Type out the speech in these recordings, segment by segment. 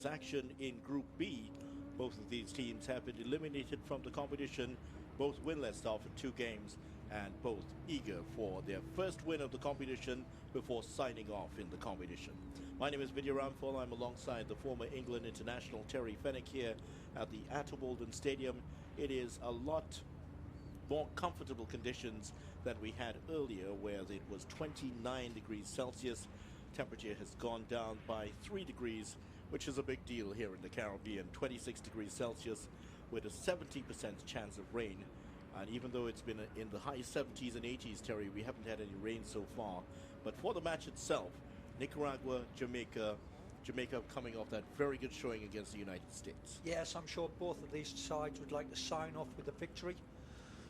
Action in Group B. Both of these teams have been eliminated from the competition, both winless after 2 games, and both eager for their first win of the competition before signing off in the competition. My name is Vidya Ramphal. I'm alongside the former England international Terry Fenwick here at the Atterwolden Stadium. It is a lot more comfortable conditions than we had earlier, where it was 29 degrees Celsius. Temperature has gone down by 3 degrees, which is a big deal here in the Caribbean. 26 degrees Celsius with a 70% chance of rain. And even though it's been in the high 70s and 80s, Terry, we haven't had any rain so far. But for the match itself, Nicaragua, Jamaica coming off that very good showing against the United States. Yes, I'm sure both of these sides would like to sign off with a victory.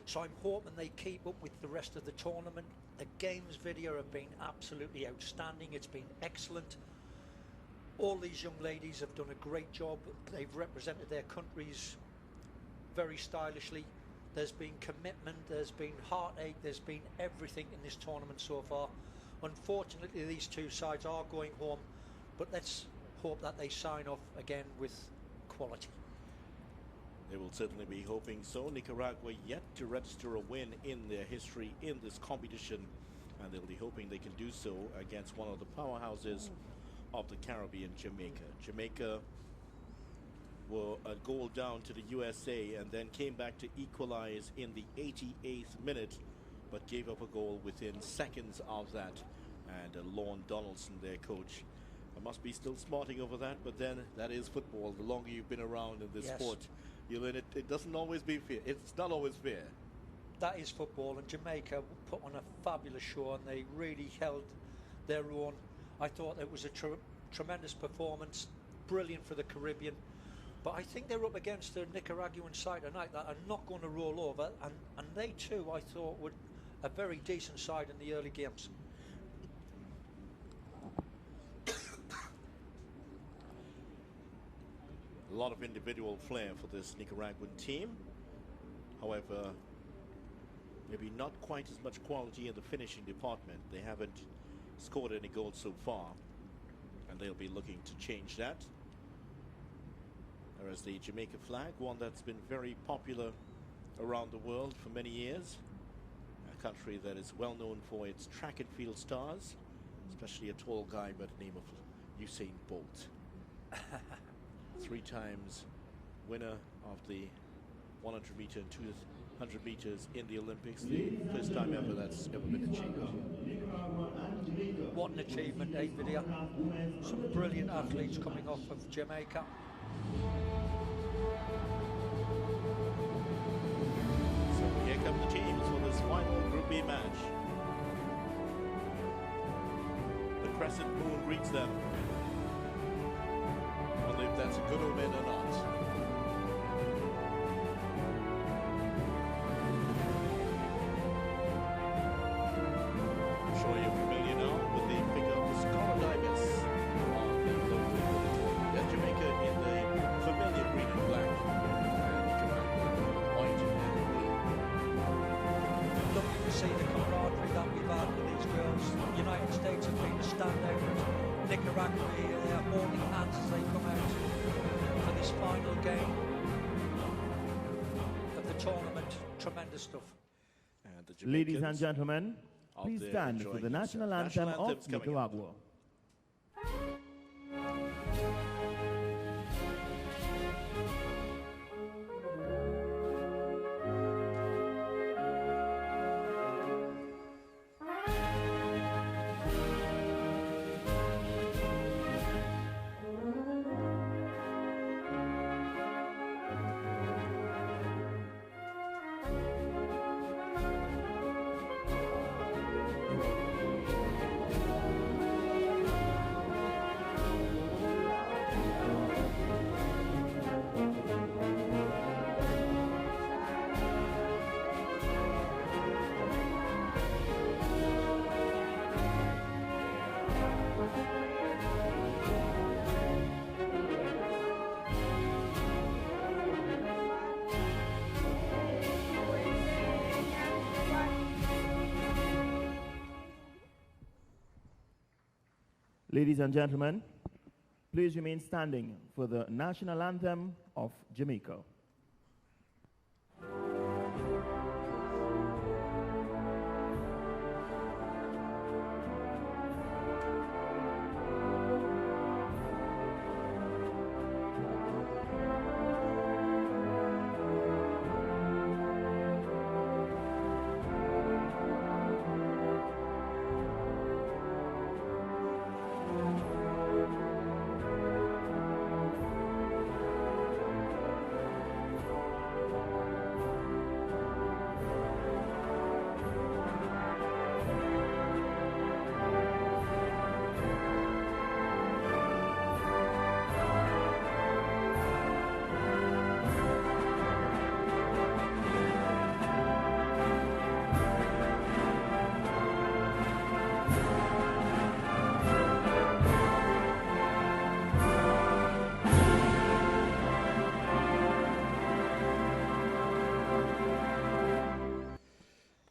So I'm hoping they keep up with the rest of the tournament. The games video have been absolutely outstanding. It's been excellent. All these young ladies have done a great job. They've represented their countries very stylishly. There's been commitment, there's been heartache, there's been everything in this tournament so far. Unfortunately, these two sides are going home, but let's hope that they sign off again with quality. They will certainly be hoping so. Nicaragua yet to register a win in their history in this competition, and they'll be hoping they can do so against one of the powerhouses of the Caribbean, Jamaica. Jamaica were a goal down to the USA and then came back to equalize in the 88th minute, but gave up a goal within seconds of that. And Lorne Donaldson, their coach, must be still smarting over that, but then that is football. The longer you've been around in this sport, you learn it doesn't always be fair. It's not always fair. That is football, and Jamaica put on a fabulous show, and they really held their own. I thought it was a tremendous performance, brilliant for the Caribbean. But I think they're up against the Nicaraguan side tonight that are not going to roll over, and they too, I thought, were a very decent side in the early games. A lot of individual flair for this Nicaraguan team. However, maybe not quite as much quality in the finishing department. They haven't scored any goals so far, and they'll be looking to change that. Whereas the Jamaica flag, one that's been very popular around the world for many years. A country that is well known for its track and field stars, especially a tall guy by the name of Usain Bolt. 3 times winner of the 100 meter and 200 meters in the Olympics. The first time ever that's ever been achieved. What an achievement, Vidya. Some brilliant athletes coming off of Jamaica. So here come the teams for this final Group B match. The crescent moon greets them. Whether if that's a good omen or not. I'm sure you're familiar now with the figure of the Scholar Divers on the local. That's Jamaica in the familiar green and black, and Nicaragua white and blue. Lovely to see the camaraderie that we've had with these girls. The United States have been a standout. Nicaragua here, they're holding hands as they come out for this final game of the tournament. Tremendous stuff. And Ladies and gentlemen, please stand for the national anthem of Nicaragua. Ladies and gentlemen, Please remain standing for the national anthem of Jamaica.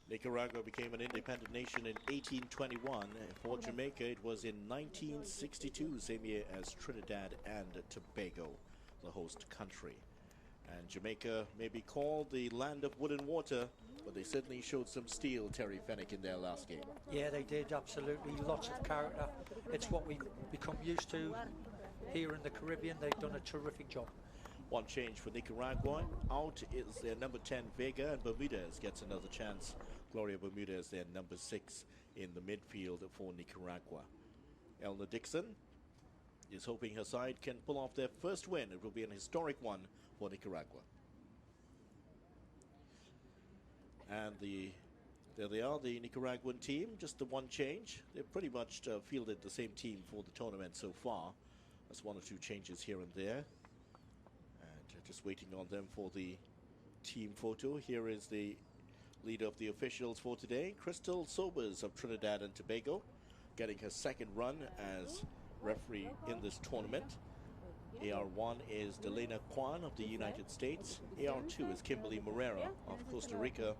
Nicaragua became an independent nation in 1821. For Jamaica, it was in 1962, same year as Trinidad and Tobago, the host country. And Jamaica may be called the land of wood and water, but they certainly showed some steel, Terry Fennick, in their last game. Yeah, they did, absolutely. Lots of character. It's what we've become used to here in the Caribbean. They've done a terrific job. One change for Nicaragua. Out is their number 10, Vega, and Bermudez gets another chance. Gloria Bermudez, their number 6 in the midfield for Nicaragua. Elna Dixon is hoping her side can pull off their first win. It will be an historic one for Nicaragua. And there they are, the Nicaraguan team, just the one change. They've pretty much fielded the same team for the tournament so far. That's one or two changes here and there. And just waiting on them for the team photo. Here is the leader of the officials for today, Crystal Sobers of Trinidad and Tobago, getting her second run as referee in this tournament. AR1 is Delena Kwan of the United States. AR2 is Kimberly Morera of Costa Rica.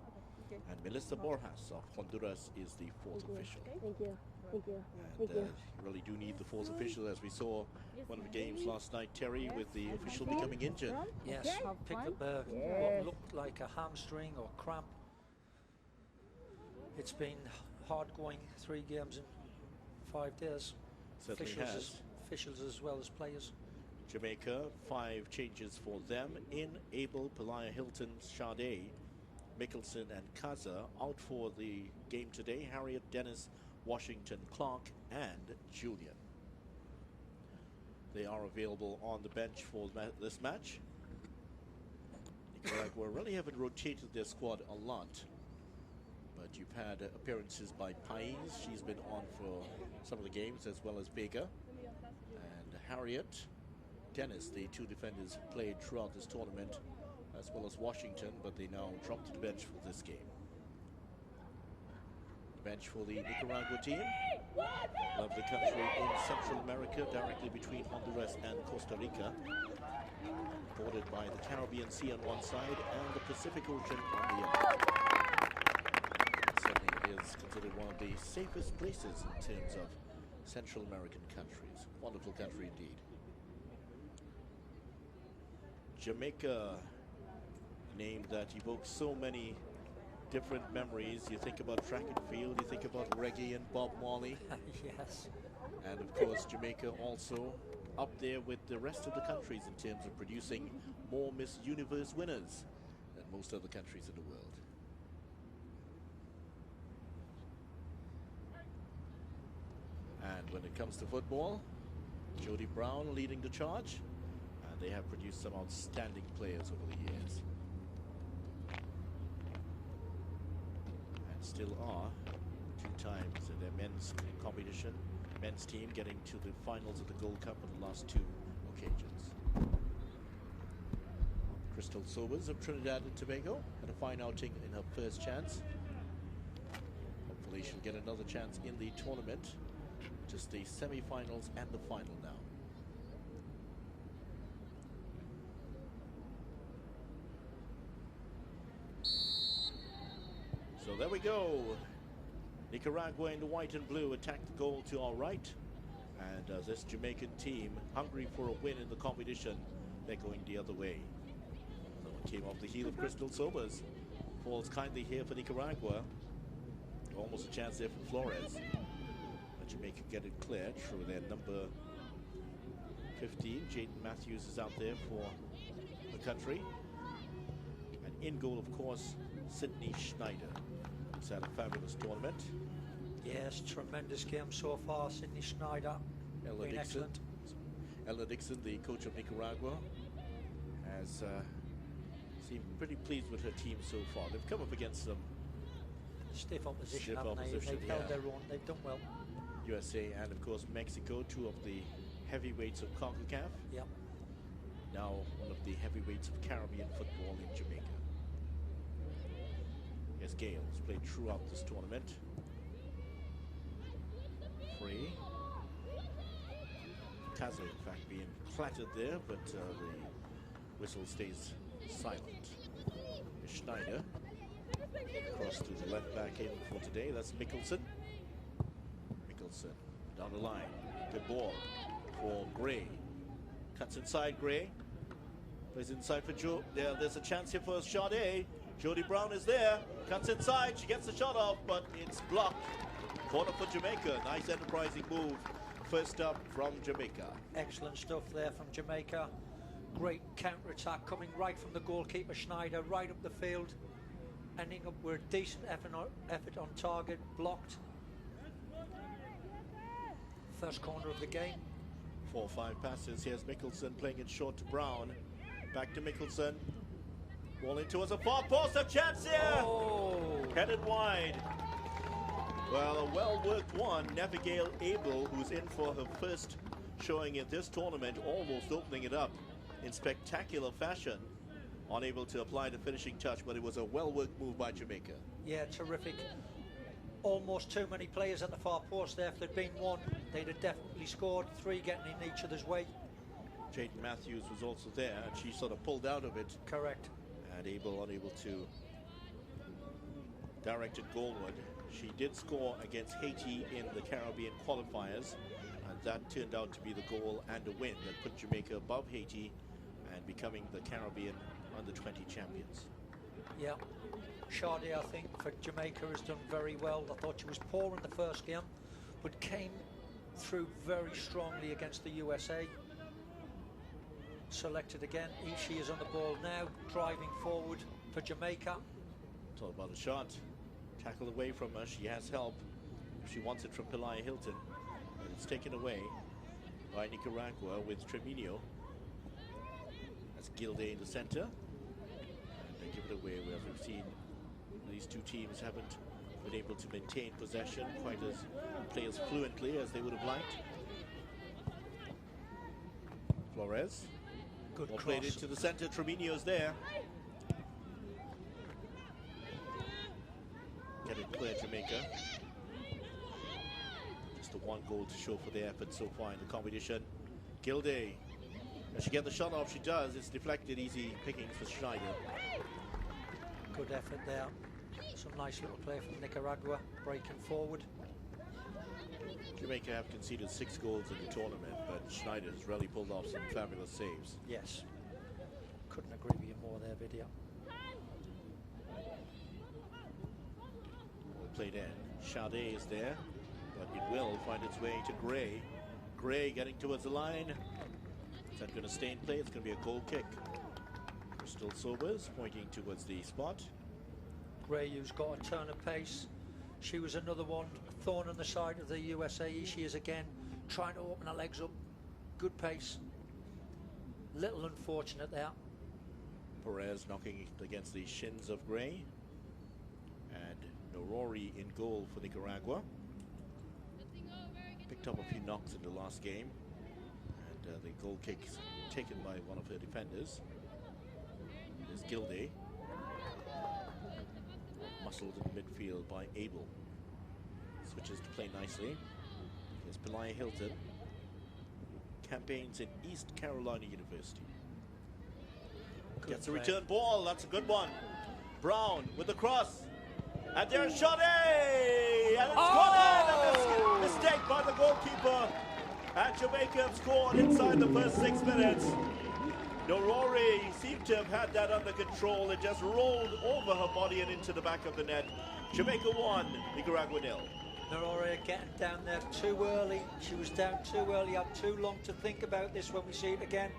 And Melissa Borjas of Honduras is the fourth official. Thank you. Thank you. And you really do need the fourth official, as we saw one of the games last night, Terry, with the official becoming injured. Yes, picked up what looked like a hamstring or cramp. It's been hard going, 3 games in 5 days. Certainly has. Officials as well as players. Jamaica, 5 changes for them. In Abel, Pelaya Hilton, Sade, Mickelson and Kaza out for the game today. Harriet, Dennis, Washington, Clark and Julian. They are available on the bench for this match. Nicaragua really haven't rotated their squad a lot. But you've had appearances by Pais. She's been on for some of the games, as well as Vega. And Harriet, Dennis, the 2 defenders played throughout this tournament, as well as Washington, but they now dropped to the bench for this game. The bench for the Nicaragua team. Lovely country in Central America, directly between Honduras and Costa Rica. Bordered by the Caribbean Sea on one side and the Pacific Ocean on the other. Certainly is considered one of the safest places in terms of Central American countries. Wonderful country indeed. Jamaica, a name that evokes so many different memories. You think about track and field, you think about reggae and Bob Marley. Yes. And of course Jamaica also up there with the rest of the countries in terms of producing more Miss Universe winners than most other countries in the world. And when it comes to football, Jody Brown leading the charge, and they have produced some outstanding players over the years. And still are 2 times in their men's competition. Men's team getting to the finals of the Gold Cup on the last 2 occasions. Crystal Sobers of Trinidad and Tobago had a fine outing in her first chance. Hopefully she'll get another chance in the tournament. Just the semi-finals and the final now. So there we go. Nicaragua in the white and blue attacked the goal to our right. And this Jamaican team, hungry for a win in the competition, they're going the other way. Another one came off the heel of Crystal Sobers. Falls kindly here for Nicaragua. Almost a chance there for Flores. But Jamaica get it cleared through their number 15. Jaden Matthews is out there for the country. And in goal, of course, Sydney Schneider. He's had a fabulous tournament. Yes, tremendous game so far. Sydney Schneider, been excellent. Ella Dixon, the coach of Nicaragua, has seemed pretty pleased with her team so far. They've come up against some stiff opposition, haven't they? They've held their own. They've done well. USA and, of course, Mexico, two of the heavyweights of Concacaf. Yep. Now one of the heavyweights of Caribbean football in Jamaica. Yes, Gale has played throughout this tournament. Free. Kaza, in fact, being clattered there, but the whistle stays silent. Schneider across to the left back in for today. That's Mickelson. Mickelson down the line. Good ball for Gray. Cuts inside Gray. Plays inside for Joe. There's a chance here for Sade. Jody Brown is there. Cuts inside. She gets the shot off, but it's blocked. Corner for Jamaica. Nice enterprising move. First up from Jamaica. Excellent stuff there from Jamaica. Great counter-attack coming right from the goalkeeper Schneider, right up the field. Ending up with a decent effort on target, blocked. First corner of the game. 4 or 5 passes. Here's Mickelson playing it short to Brown. Back to Mickelson. Ball in towards a far post. A chance here! Oh. Headed wide. Well, a well-worked one. Navigale Abel, who's in for her first showing in this tournament, almost opening it up in spectacular fashion. Unable to apply the finishing touch, but it was a well-worked move by Jamaica. Yeah, terrific. Almost too many players at the far post there. If there'd been one, they'd have definitely scored. 3 getting in each other's way. Jaden Matthews was also there, and she sort of pulled out of it. Correct. And Abel unable to direct it goalward. She did score against Haiti in the Caribbean qualifiers, and that turned out to be the goal and a win that put Jamaica above Haiti and becoming the Caribbean Under-20 champions. Yeah. Sade, I think, for Jamaica has done very well. I thought she was poor in the first game, but came through very strongly against the USA. Selected again. Ishii is on the ball now, driving forward for Jamaica. Talk about a shot. Tackled away from her. She has help. She wants it from Pelaya Hilton. And it's taken away by Nicaragua with Tremino. That's Gilday in the center. And they give it away. As we've seen, these two teams haven't been able to maintain possession quite as play as fluently as they would have liked. Flores. Good Ball cross. played into the center. Tremino's there. Get it clear, Jamaica. Just a 1 goal to show for their effort so far in the competition. Gilday. Does she get the shot off? She does. It's deflected. Easy pickings for Schneider. Good effort there. Some nice little play from Nicaragua, breaking forward. Jamaica have conceded 6 goals in the tournament, but Schneider's really pulled off some fabulous saves. Yes. Couldn't agree with you more there, Vidya. Played in. Sade is there, but it will find its way to Gray. Gray getting towards the line. Is that going to stay in play? It's going to be a goal kick. Crystal Sobers pointing towards the spot. Gray, who's got a turn of pace. She was another one, thorn on the side of the USA. She is again trying to open her legs up. Good pace. Little unfortunate there. Perez knocking against the shins of Gray. And Norori in goal for Nicaragua. Picked up a few knocks in the last game. And the goal kick taken by one of her defenders. There's Gilday. Muscled in midfield by Abel. Switches to play nicely. Here's Pelaya Hilton. Campaigns in East Carolina University. Gets a return ball. That's a good one. Brown with the cross. And there's Sade! And it's gone in! A mistake by the goalkeeper. And Jamaica have scored inside the first 6 minutes. Norori seemed to have had that under control. It just rolled over her body and into the back of the net. Jamaica 1, Nicaragua 0. Norori getting down there too early. She was down too early, had too long to think about this when we see it again.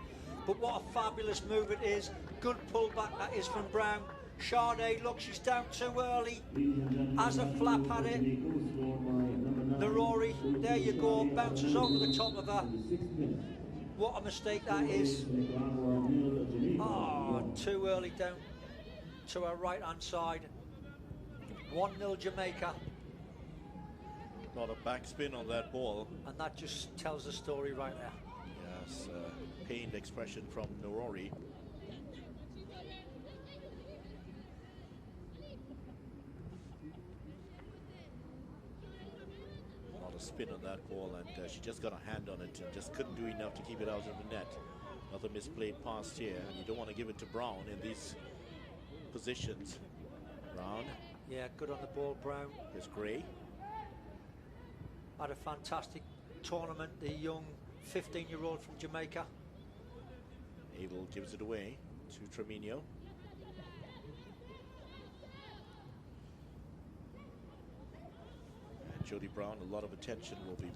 But what a fabulous move it is. Good pullback that is from Brown. Sade, look, she's down too early. Has a flap at it. Norori, there you go, bounces over the top of her. What a mistake that is. Oh, too early down to her right-hand side. 1-0 Jamaica. Not a backspin on that ball. And that just tells the story right there. Yes, pained expression from Norori. Not a spin on that ball, and she just got a hand on it and just couldn't do enough to keep it out of the net. Another misplayed pass here, and you don't want to give it to Brown in these positions. Brown. Yeah, good on the ball, Brown. Here's Gray. Had a fantastic tournament, the young 15-year-old from Jamaica. Abel gives it away to Tremino. And Jody Brown, a lot of attention will be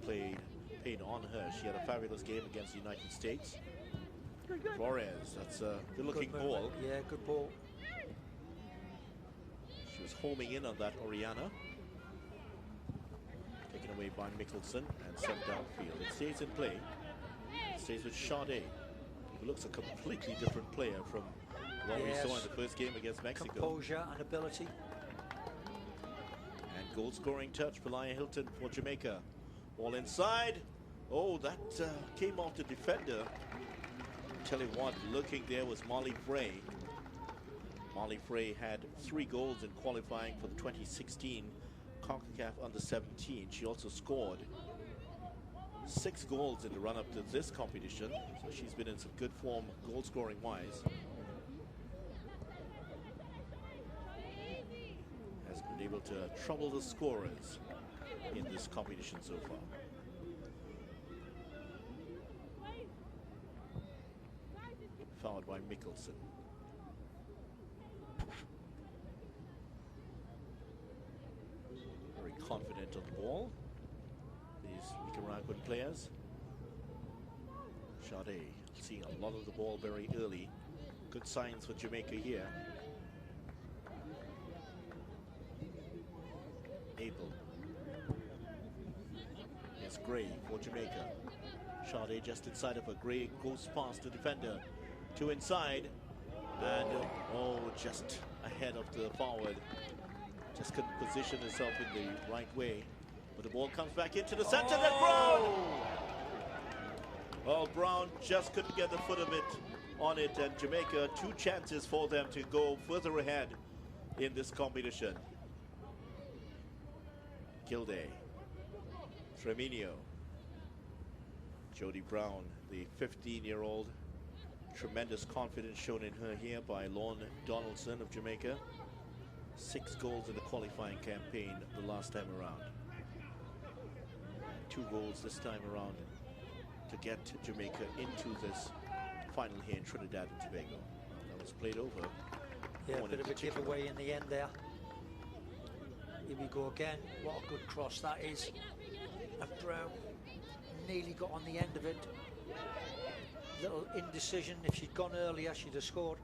paid on her. She had a fabulous game against the United States. Flores, that's a good-looking ball. Yeah, good ball. She was homing in on that Oriana. Taken away by Mickelson and sent downfield. It stays in play. It stays with Sade, who looks a completely different player from what we saw in the first game against Mexico. Composure and ability. And goal scoring touch, Belia Hilton for Jamaica. All inside. Oh, that came off the defender. Tell you what, looking there was Molly Frey. Molly Frey had 3 goals in qualifying for the 2016 Concacaf Under-17. She also scored 6 goals in the run-up to this competition, so she's been in some good form goal-scoring wise. Has been able to trouble the scorers in this competition so far. Fouled by Mickelson. Very confident on the ball, these Nicaraguan players. Sade seeing a lot of the ball very early. Good signs for Jamaica here. Abel. It's Gray for Jamaica. Sade just inside of her. Gray goes past the defender. 2 inside. And just ahead of the forward. Just couldn't position herself in the right way. But the ball comes back into the center. Then Brown! Well, Brown just couldn't get the foot of it on it. And Jamaica, 2 chances for them to go further ahead in this competition. Gilday. Tremino. Jody Brown, the 15-year-old. Tremendous confidence shown in her here by Lorne Donaldson of Jamaica. 6 goals in the qualifying campaign the last time around. 2 goals this time around to get Jamaica into this final here in Trinidad and Tobago. That was played over. Yeah, a bit of a giveaway in the end there. Here we go again. What a good cross that is. And Brown nearly got on the end of it. Little indecision. If she'd gone earlier, she'd have scored.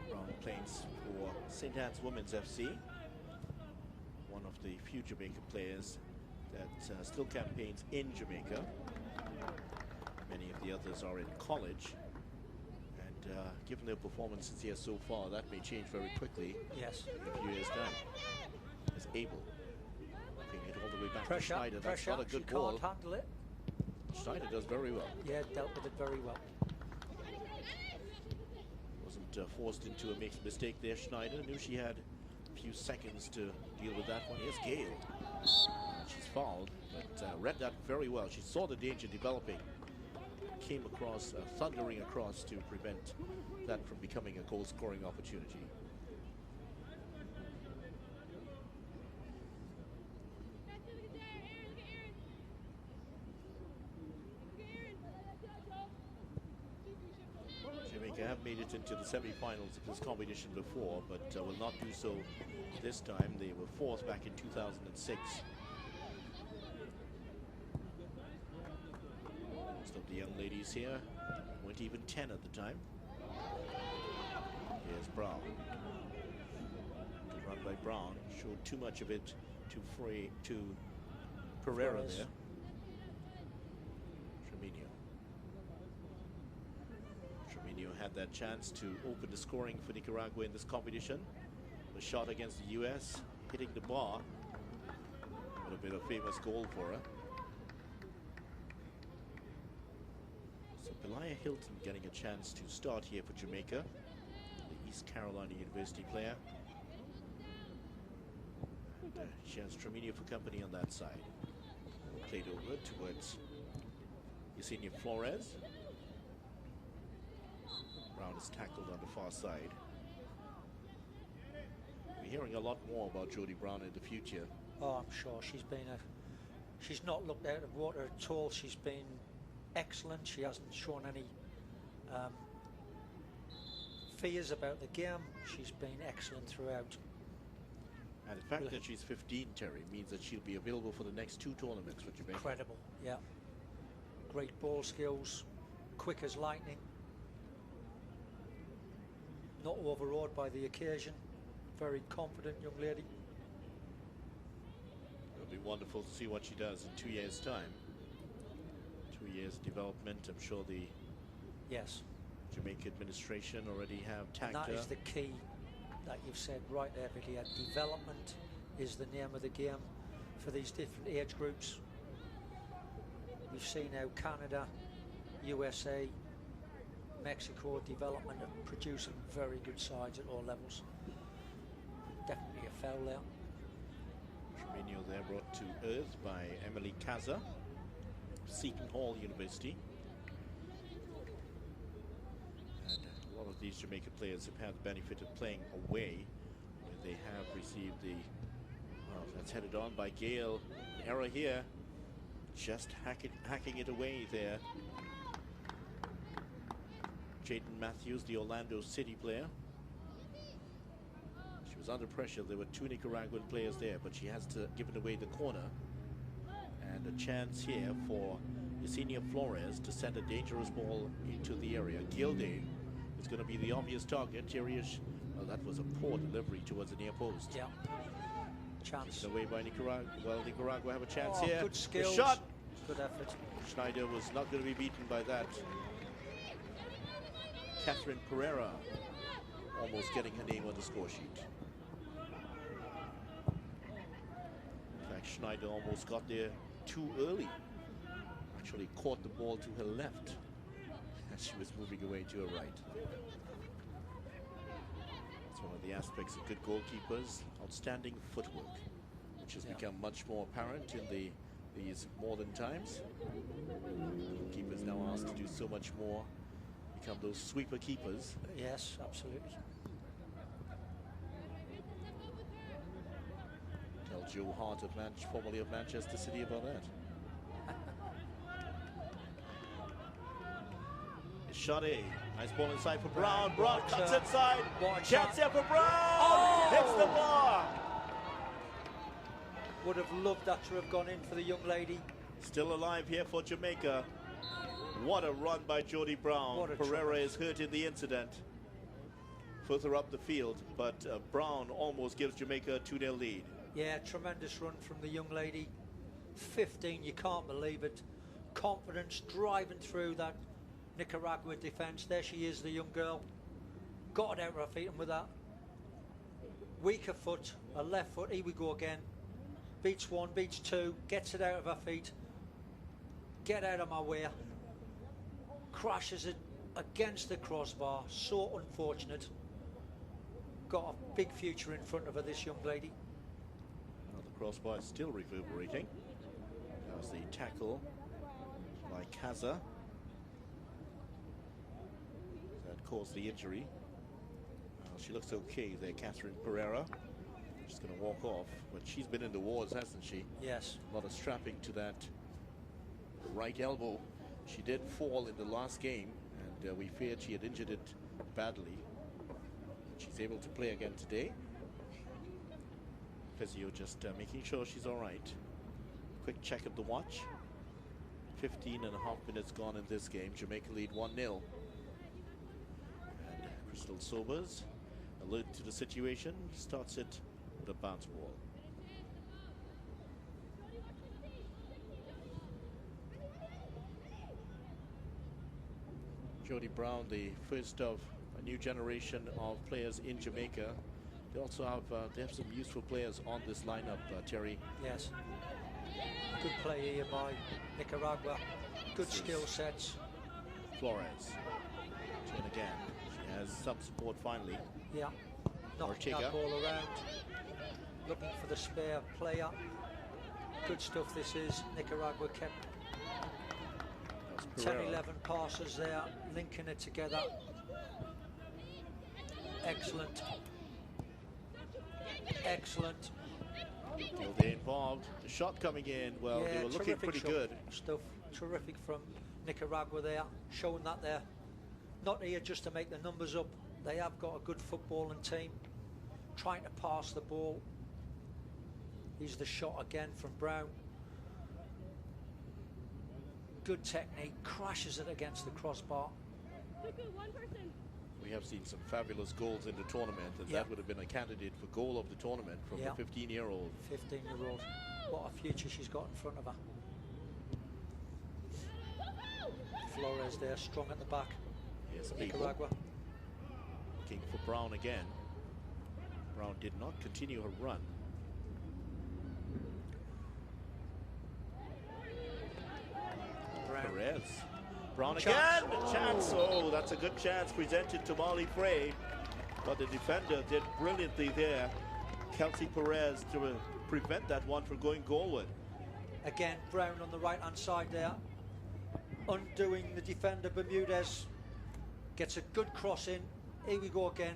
Brown plays for St. Anne's Women's FC. One of the few Jamaican players that still campaigns in Jamaica. Many of the others are in college. And given their performances here so far, that may change very quickly. Yes. In a few years' time. As Abel. It all the way back pressure, to Schneider. Pressure. That's not a good she ball. Can't handle it. Schneider does very well. Yeah, dealt with it very well. Wasn't forced into a mistake there. Schneider knew she had a few seconds to deal with that one. Here's Gale. She's fouled, but read that very well. She saw the danger developing. Came across, thundering across to prevent that from becoming a goal-scoring opportunity. have made it into the semi-finals of this competition before, but will not do so this time. They were fourth back in 2006. Most of the young ladies here weren't even 10 at the time. Here's Brown. Good run by Brown. Showed too much of it to Pereira there. Tremino had that chance to open the scoring for Nicaragua in this competition. The shot against the US, hitting the bar. Would have been a famous goal for her. So Belia Hilton getting a chance to start here for Jamaica, the East Carolina University player. And, she has Tremino for company on that side. Played over towards Yesenia Flores. Brown is tackled on the far side. We're hearing a lot more about Jodie Brown in the future. Oh, I'm sure she's not looked out of water at all. She's been excellent. She hasn't shown any fears about the game. She's been excellent throughout. And the fact that she's 15, Terry, means that she'll be available for the next 2 tournaments for Jamaica. Incredible, yeah. Great ball skills, quick as lightning. Not overawed by the occasion. Very confident young lady. It'll be wonderful to see what she does in 2 years' time. 2 years development. I'm sure the Jamaica administration already have tagged her. That is the key that you've said right there, Vilia. Development is the name of the game for these different age groups. We've seen how Canada, USA, Mexico development are producing very good sides at all levels. Definitely a foul there. Tremino there brought to earth by Emily Kaza, Seton Hall University. And a lot of these Jamaican players have had the benefit of playing away, where they have received the... Well, that's headed on by Gale. An error here. Just hacking it away there. Jaden Matthews, the Orlando City player. She was under pressure. There were 2 Nicaraguan players there, but she has given away the corner. And a chance here for Yesenia Flores to send a dangerous ball into the area. Gilday is going to be the obvious target. Well, that was a poor delivery towards the near post. Yeah. Chance. Taken away by Nicaragua. Well, Nicaragua have a chance here. Good skills. The shot. Good effort. Schneider was not going to be beaten by that. Catherine Pereira almost getting her name on the score sheet. In fact, Schneider almost got there too early. Actually caught the ball to her left as she was moving away to her right. It's one of the aspects of good goalkeepers, outstanding footwork, which has become much more apparent in these modern times. Keepers now asked to do so much more, become those sweeper keepers. Yes, absolutely. Tell Joe Hart, formerly of Manchester City, about that. Shotty, nice ball inside for Brown. Brown cuts inside. Chance here for Brown. Oh! Hits the bar. Would have loved that to have gone in for the young lady. Still alive here for Jamaica. What a run by Jodie Brown. Pereira is hurt in the incident. Further up the field, but Brown almost gives Jamaica a 2-0 lead. Yeah, tremendous run from the young lady. 15, you can't believe it. Confidence, driving through that Nicaragua defence. There she is, the young girl. Got it out of her feet, and with that weaker foot, a left foot, here we go again. Beats 1, beats 2, gets it out of her feet. Get out of my way. Crashes it against the crossbar. So unfortunate. Got a big future in front of her, this young lady. Well, the crossbar is still reverberating. That was the tackle by Kaza that caused the injury. Well, she looks okay there, Catherine Pereira. She's going to walk off, but she's been in the wars, hasn't she? Yes. A lot of strapping to that right elbow. She did fall in the last game, and we feared she had injured it badly. She's able to play again today. Physio just making sure she's all right. Quick check of the watch. 15 and a half minutes gone in this game. Jamaica lead 1-0. And Crystal Sobers, alert to the situation, starts it with a bounce ball. Jody Brown, the first of a new generation of players in Jamaica. They also have some useful players on this lineup, Terry. Yes. Good play here by Nicaragua. Good skill sets. Flores. Turn again. She has some support finally. Yeah. Knocking that ball around. Looking for the spare player. Good stuff this is. Nicaragua kept 10-11 passes there, linking it together. Excellent. Excellent. Gilday involved. The shot coming in. Well, yeah, they were looking pretty good. Stuff. Terrific from Nicaragua there, showing that they're not here just to make the numbers up. They have got a good footballing team. Trying to pass the ball. Here's the shot again from Brown. Good technique, crashes it against the crossbar. We have seen some fabulous goals in the tournament, and that would have been a candidate for goal of the tournament from a 15-year-old. 15-year-old. What a future she's got in front of her. Flores there, strong at the back. Yes, Nicaragua. Looking for Brown again. Brown did not continue her run. Perez. Brown again. Chance. Oh, that's a good chance presented to Molly Frey. But the defender did brilliantly there. Kelsey Perez to prevent that one from going goalward. Again, Brown on the right-hand side there. Undoing the defender, Bermudez. Gets a good cross in. Here we go again.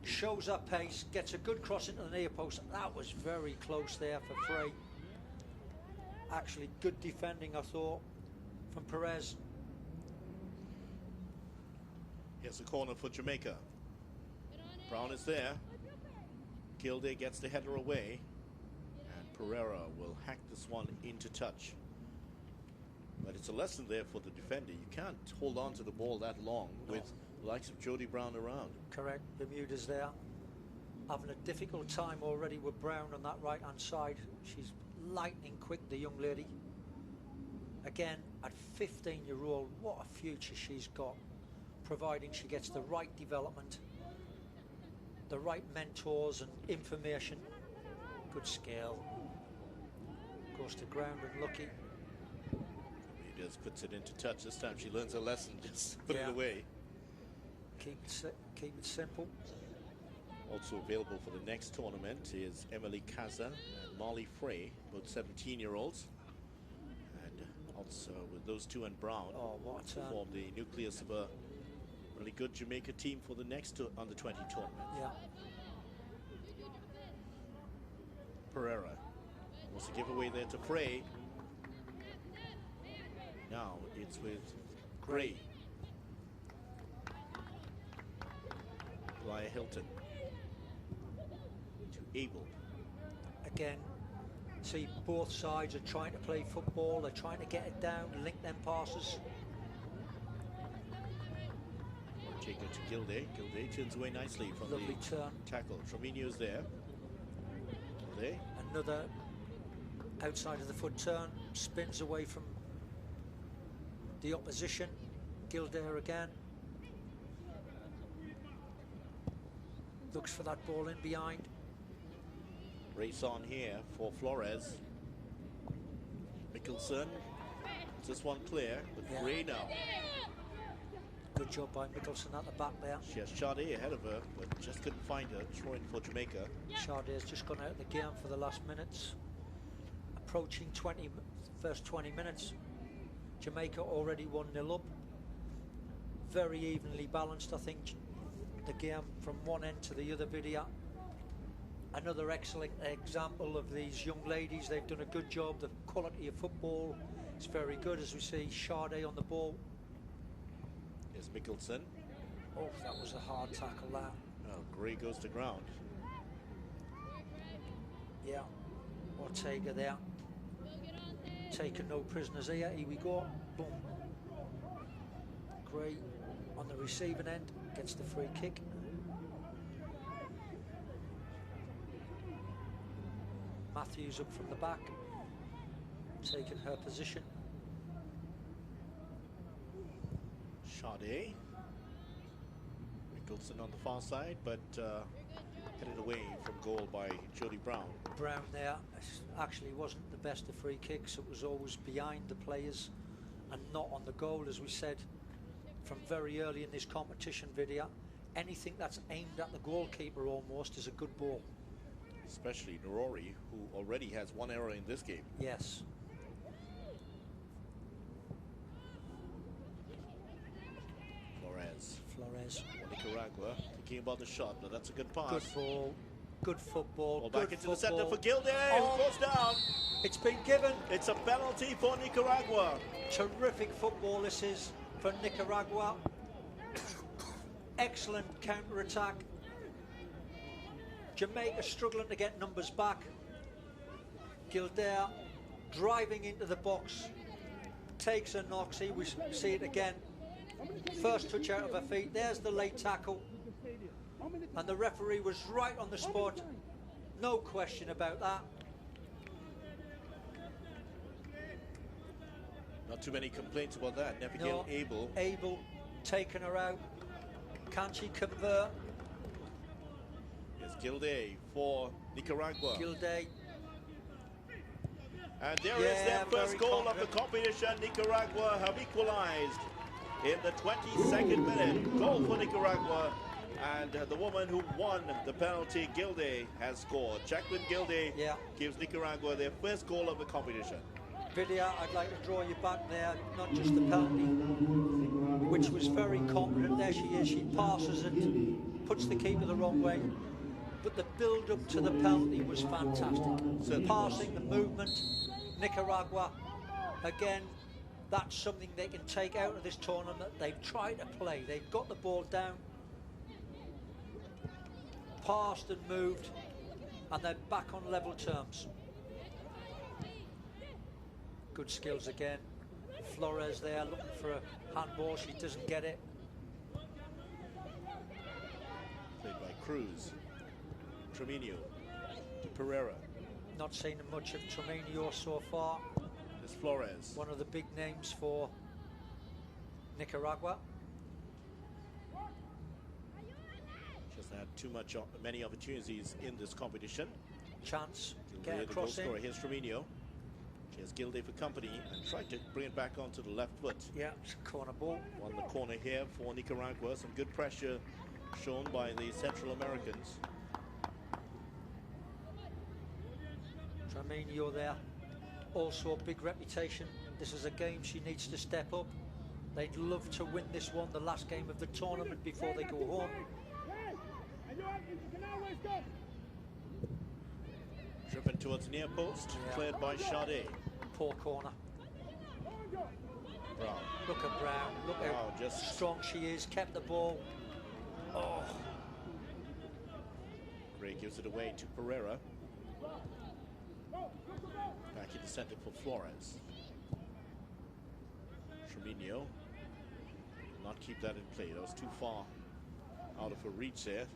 Shows her pace. Gets a good cross into the near post. That was very close there for Frey. Actually, good defending, I thought, from Perez. Here's the corner for Jamaica. Brown is there. Gilday gets the header away. And Pereira will hack this one into touch. But it's a lesson there for the defender. You can't hold on to the ball that long with the likes of Jody Brown around. Correct. Bermuda's there. Having a difficult time already with Brown on that right-hand side. She's lightning quick, the young lady. Again, at 15-year-old, what a future she's got, providing she gets the right development, the right mentors and information. Good skill. Goes to ground and lucky. Bermudez puts it into touch. This time she learns her lesson. Just put it away. Keep it simple. Also available for the next tournament is Emily Kaza and Molly Frey, both 17-year-olds. Also with those two and Brown, form the nucleus of a really good Jamaica team for the next Under-20 tournament. Yeah. Pereira wants to give away there to Frey. Now it's with Gray. Blia Hilton to Abel. Again. See, both sides are trying to play football. They're trying to get it down, link them passes. Take it to Gilday. Gilday turns away nicely from Lovely the turn. Tackle. Trevino's there. Gilday. Another outside of the foot turn. Spins away from the opposition. Gilday again. Looks for that ball in behind. Race on here for Flores. Mickelson. Is this one clear? With Gray now. Good job by Mickelson at the back there. She has Sade ahead of her, but just couldn't find her. Throw in for Jamaica. Sade's just gone out of the game for the last minutes. Approaching first 20 minutes. Jamaica already 1-0 up. Very evenly balanced, I think, the game from one end to the other video. Another excellent example of these young ladies. They've done a good job. The quality of football is very good, as we see Sade on the ball. Here's Mickelson. Oh, that was a hard tackle, that. Oh, Gray goes to ground. Yeah, Ortega there. Taking no prisoners here. Here we go. Boom. Gray on the receiving end gets the free kick. Matthews up from the back, taking her position. Sade. Mickelson on the far side, but headed away from goal by Jody Brown. Brown there actually wasn't the best of free kicks. It was always behind the players and not on the goal, as we said from very early in this competition video. Anything that's aimed at the goalkeeper almost is a good ball. Especially Norori, who already has one error in this game. Yes. Flores. Nicaragua thinking about the shot, but that's a good pass. Good ball. Good football. Ball good back into football. the centre for Gilday, Oh. who goes down. It's been given. It's a penalty for Nicaragua. Terrific football this is for Nicaragua. Excellent counter-attack. Jamaica struggling to get numbers back. Gilday driving into the box. Takes a knock. See, we see it again. First touch out of her feet. There's the late tackle. And the referee was right on the spot. No question about that. Not too many complaints about that. Never No, Abel taking her out. Can she convert? Here's Gilday for Nicaragua. Gilday. And there is their first goal of the competition. Nicaragua have equalized in the 22nd minute. Goal for Nicaragua. And the woman who won the penalty, Gilday, has scored. Jacqueline Gilday gives Nicaragua their first goal of the competition. Vidya, I'd like to draw you back there, not just the penalty, which was very confident. There she is, she passes it, puts the keeper the wrong way, but the build-up to the penalty was fantastic. The passing, the movement, Nicaragua, again, that's something they can take out of this tournament. They've tried to play, they've got the ball down, passed and moved, and they're back on level terms. Good skills again. Flores there looking for a handball. She doesn't get it. Played by Cruz. Tremino to Pereira. Not seen much of Tremino so far. There's Flores. One of the big names for Nicaragua. She hasn't had many opportunities in this competition. Chance. Gilday, Get across in. Here's Tremino. She has Gilday for company and tried to bring it back onto the left foot. Yeah, it's a corner ball. On the corner here for Nicaragua. Some good pressure shown by the Central Americans. Tremino there. Also a big reputation. This is a game she needs to step up. They'd love to win this one, the last game of the tournament before they go home. Driven towards near post, cleared by Sade. Poor corner. Brown. Look at Brown. Look how just strong she is. Kept the ball. Oh. Gray gives it away to Pereira. Back in the center for Flores. Tremino will not keep that in play. That was too far out of her reach there.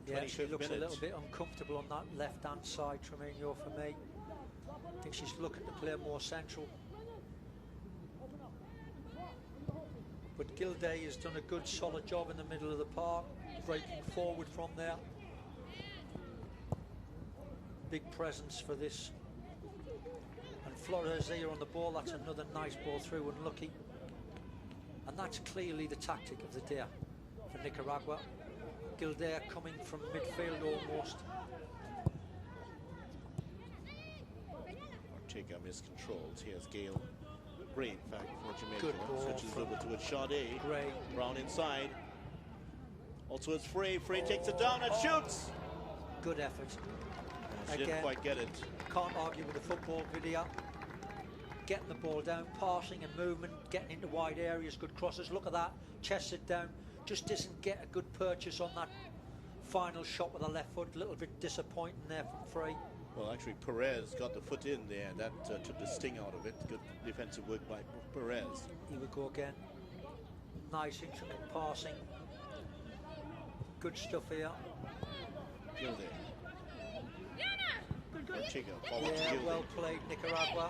Yeah, she looks a little bit uncomfortable on that left-hand side, Tremino, for me. I think she's looking to play more central. But Gilday has done a good, solid job in the middle of the park, breaking forward from there. Big presence for this. And Flores here on the ball, that's another nice ball through, unlucky. And that's clearly the tactic of the day for Nicaragua. Gilday coming from midfield almost. Ortega miscontrolled. Here's Gale. Gray, in fact, for Jamaica. Good ball. Switches over to it. Sade. Gray. Brown inside. Also it's Frey. Frey takes it down and shoots. Good effort. She didn't quite get it. Can't argue with the football video. Getting the ball down, passing and movement, getting into wide areas, good crosses. Look at that. Chests it down. just doesn't get a good purchase on that final shot with the left foot. A little bit disappointing there from Frey. Well, actually, Perez got the foot in there. That took the sting out of it. Good defensive work by Perez. Here we go again. Nice intricate passing. Good stuff here. Gilday. Yeah, well played, Nicaragua.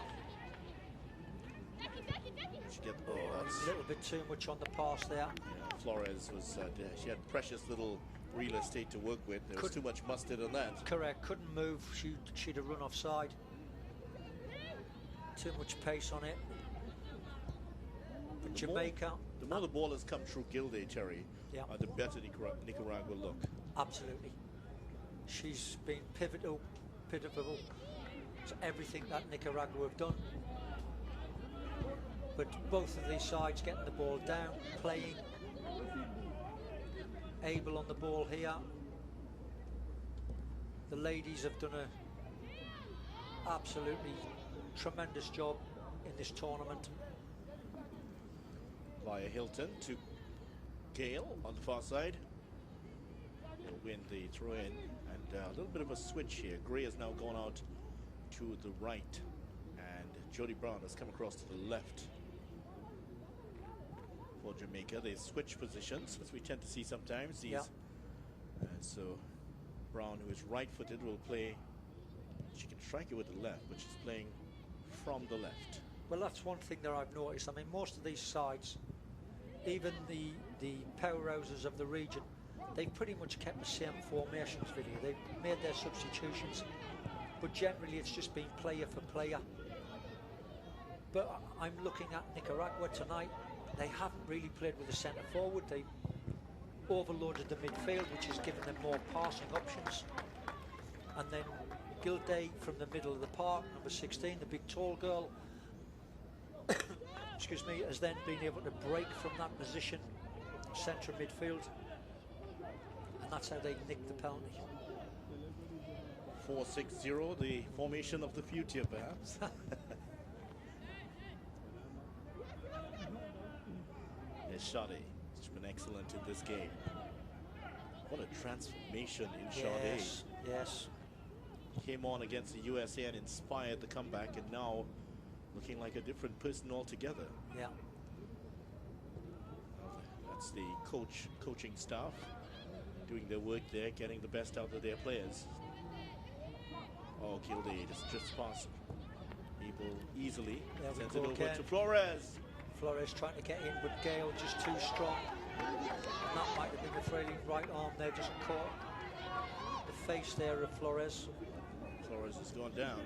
A little bit too much on the pass there. Yeah, Flores was, she had precious little real estate to work with. There was too much mustard on that. Correct, couldn't move. She'd have run offside. Too much pace on it. But Jamaica. The more the ball has come through Gilday, Terry, the better Nicaragua look. Absolutely. She's been pivotal to everything that Nicaragua have done. But both of these sides getting the ball down, playing. Able on the ball here. The ladies have done a absolutely tremendous job in this tournament. Via Hilton to Gale on the far side. He'll win the throw in, and a little bit of a switch here. Gray has now gone out to the right, and Jody Brown has come across to the left for Jamaica. They switch positions, as we tend to see sometimes. So Brown, who is right-footed, will play. She can strike it with the left, but she's playing from the left. Well, that's one thing that I've noticed. I mean, most of these sides, even the powerhouses of the region, they've pretty much kept the same formations video. They've made their substitutions, but generally it's just been player for player. But I'm looking at Nicaragua tonight. They haven't really played with the centre forward. They overloaded the midfield, which has given them more passing options. And then Gilday from the middle of the park, number 16, the big tall girl, excuse me, has then been able to break from that position, centre midfield, and that's how they nicked the penalty. 4-6-0, the formation of the future, perhaps. Sade has been excellent in this game. What a transformation in Sade. Yes. Came on against the USA and inspired the comeback, and now looking like a different person altogether. Yeah. That's the coaching staff doing their work there, getting the best out of their players. Oh, Gilday just past people easily. Sends it over to Flores. Flores trying to get in, but Gale just too strong. And that might have been the Fraley right arm there, just caught the face there of Flores. Flores has gone down.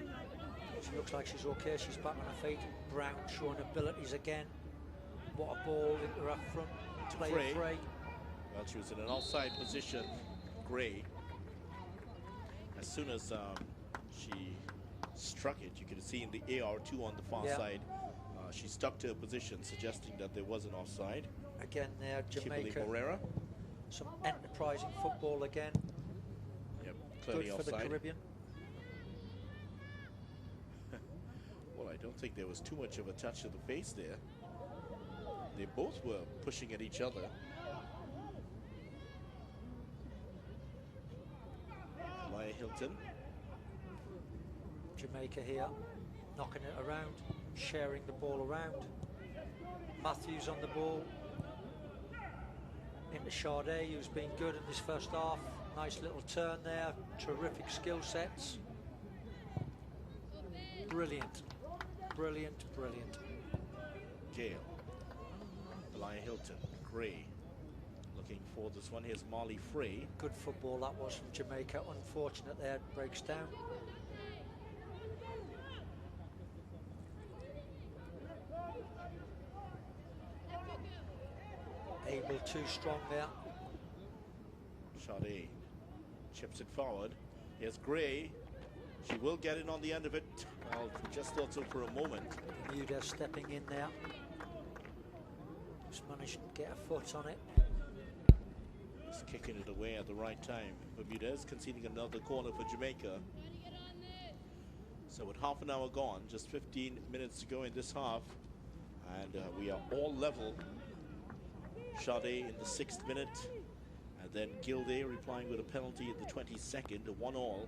She looks like she's okay. She's back on her feet. Brown showing abilities again. What a ball into her front. Player Frey. Well, she was in an offside position. Gray. As soon as she struck it, you could see in the AR2 on the far side. She stuck to her position, suggesting that there was an offside. Again there, Jamaica. Morera. Some enterprising football again. Yep, clearly good for offside. the Caribbean. Well, I don't think there was too much of a touch to the face there. They both were pushing at each other. Maya Hilton. Jamaica here, knocking it around, sharing the ball around. Matthews on the ball. Into Sade, who's been good in this first half. Nice little turn there, terrific skill sets. Brilliant, brilliant, brilliant. Gale, Maya Hilton, Gray. Looking for this one. Here's Marley Frey. Good football that was from Jamaica. Unfortunate there, it breaks down. Able too strong there. Sade chips it forward. Here's Gray. She will get in on the end of it. Well, just thought so for a moment. Bermuda stepping in there. Just managed to get a foot on it. Just kicking it away at the right time. Bermudez conceding another corner for Jamaica. So with half an hour gone, just 15 minutes to go in this half, and we are all level. Sade in the 6th minute. And then Gilday replying with a penalty in the 22nd, a 1-1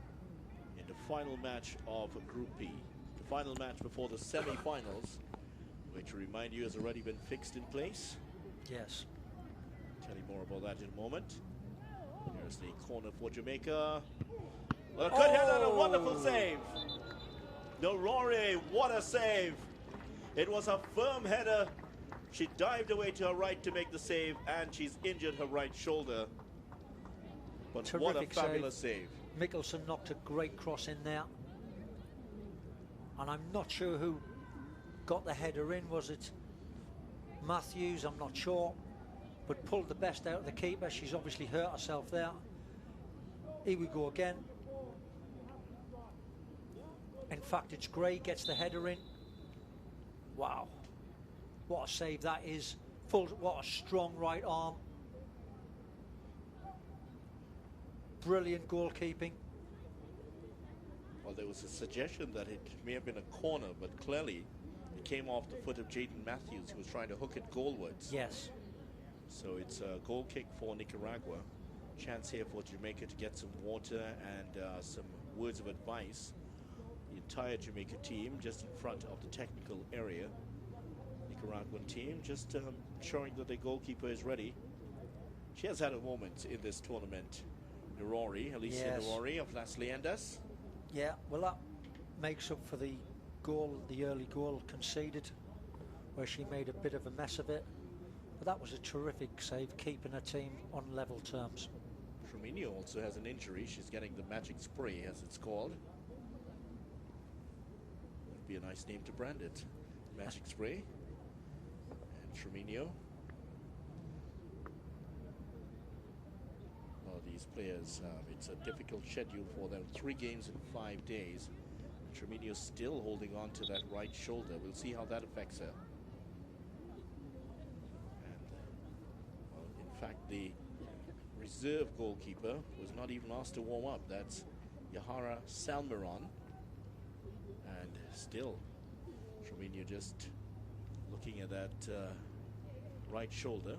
in the final match of Group B. The final match before the semi-finals, which, to remind you, has already been fixed in place. Yes. Tell you more about that in a moment. Here's the corner for Jamaica. Well, a good header and a wonderful save. No, Rory, what a save. It was a firm header. She dived away to her right to make the save, and she's injured her right shoulder. But terrific, what a fabulous save. Mickelson knocked a great cross in there. And I'm not sure who got the header in. Was it Matthews? I'm not sure. But pulled the best out of the keeper. She's obviously hurt herself there. Here we go again. In fact, it's Gray gets the header in. Wow. What a save that is. What a strong right arm. Brilliant goalkeeping. Well, there was a suggestion that it may have been a corner, but clearly it came off the foot of Jaden Matthews, who was trying to hook it goalwards. Yes. So it's a goal kick for Nicaragua. Chance here for Jamaica to get some water and some words of advice. The entire Jamaica team just in front of the technical area. Nicaraguan team just showing that their goalkeeper is ready. She has had a moment in this tournament. Narori, Alicia yes. Narori of Las Leyendas. Yeah, well, that makes up for the goal, the early goal conceded, where she made a bit of a mess of it. But that was a terrific save, keeping her team on level terms. Firmino also has an injury. She's getting the magic spray, as it's called. That'd be a nice name to brand it. Magic spray. And Firmino. Well, these players, it's a difficult schedule for them. 3 games in 5 days. Firmino's still holding on to that right shoulder. We'll see how that affects her. In fact, the reserve goalkeeper was not even asked to warm up. That's Yahara Salmiron. And still, Firmino just looking at that right shoulder.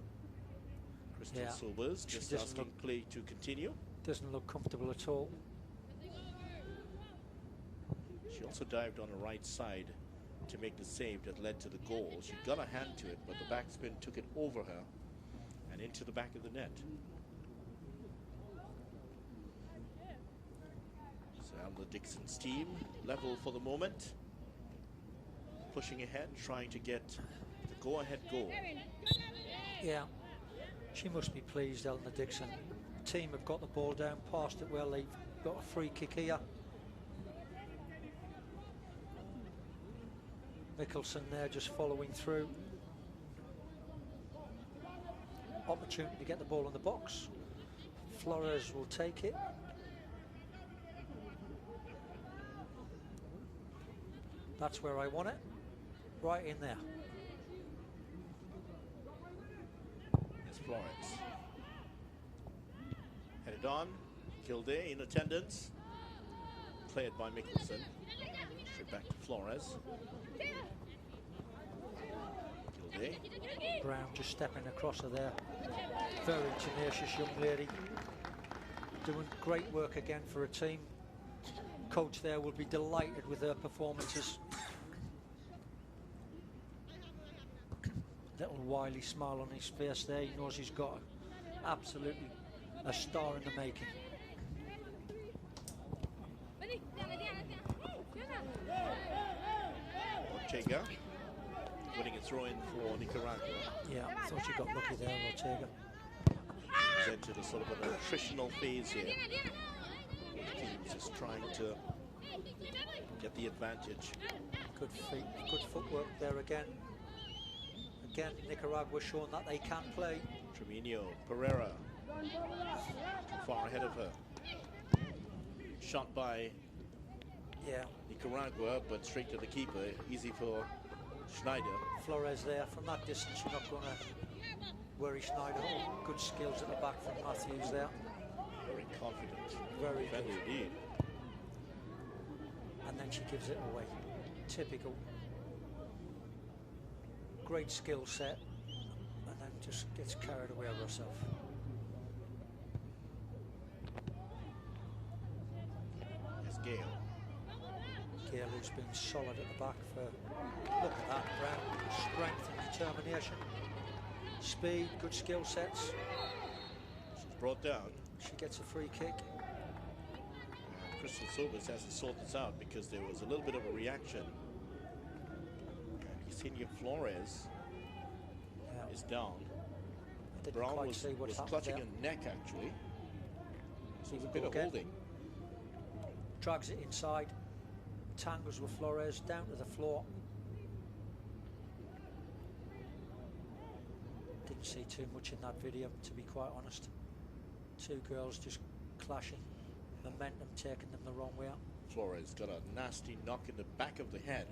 Crystal Sobers just asking play to continue. Doesn't look comfortable at all. She also dived on the right side to make the save that led to the goal. She got a hand to it, but the backspin took it over her and into the back of the net. Sam the Dixon's team level for the moment, pushing ahead, trying to get the go-ahead goal. Yeah, she must be pleased, Eleanor Dixon. The team have got the ball down, passed it well. They've got a free kick here. Mickelson there just following through. Opportunity to get the ball in the box. Flores will take it. That's where I want it. Right in there. It's Flores. Headed on. Gilday in attendance. Played by Mickelson. Straight back to Flores. Gilday. Brown just stepping across her there. Very tenacious young lady. Doing great work again for a team. Coach there will be delighted with her performances. Little wily smile on his face there. He knows he's got absolutely a star in the making. Ortega winning a throw-in for Nicaragua. Yeah, I thought she got lucky there, Ortega. Entered a sort of an attritional phase here. The team's just trying to get the advantage. Good feet, good footwork there again. Again, Nicaragua showing that they can play. Firmino, Pereira, far ahead of her. Shot by Nicaragua, but straight to the keeper. Easy for Schneider. Flores there. From that distance, you're not going to worry Schneider. Good skills at the back from Matthews there. Very confident. Very good. Indeed. And then she gives it away. Typical. Great skill set. And then just gets carried away with herself. It's Gale. Gale, who's been solid at the back for, look at that, Brown, strength and determination, speed, good skill sets. She's brought down. She gets a free kick. Crystal Sobers hasn't sorted this out because there was a little bit of a reaction. And Yesenia Flores is down. Brown was clutching her neck, actually. So it was a bit of holding. Drags it inside. Tangles with Flores down to the floor. Didn't see too much in that video, to be quite honest. Two girls just clashing. Momentum taking them the wrong way out. Flores got a nasty knock in the back of the head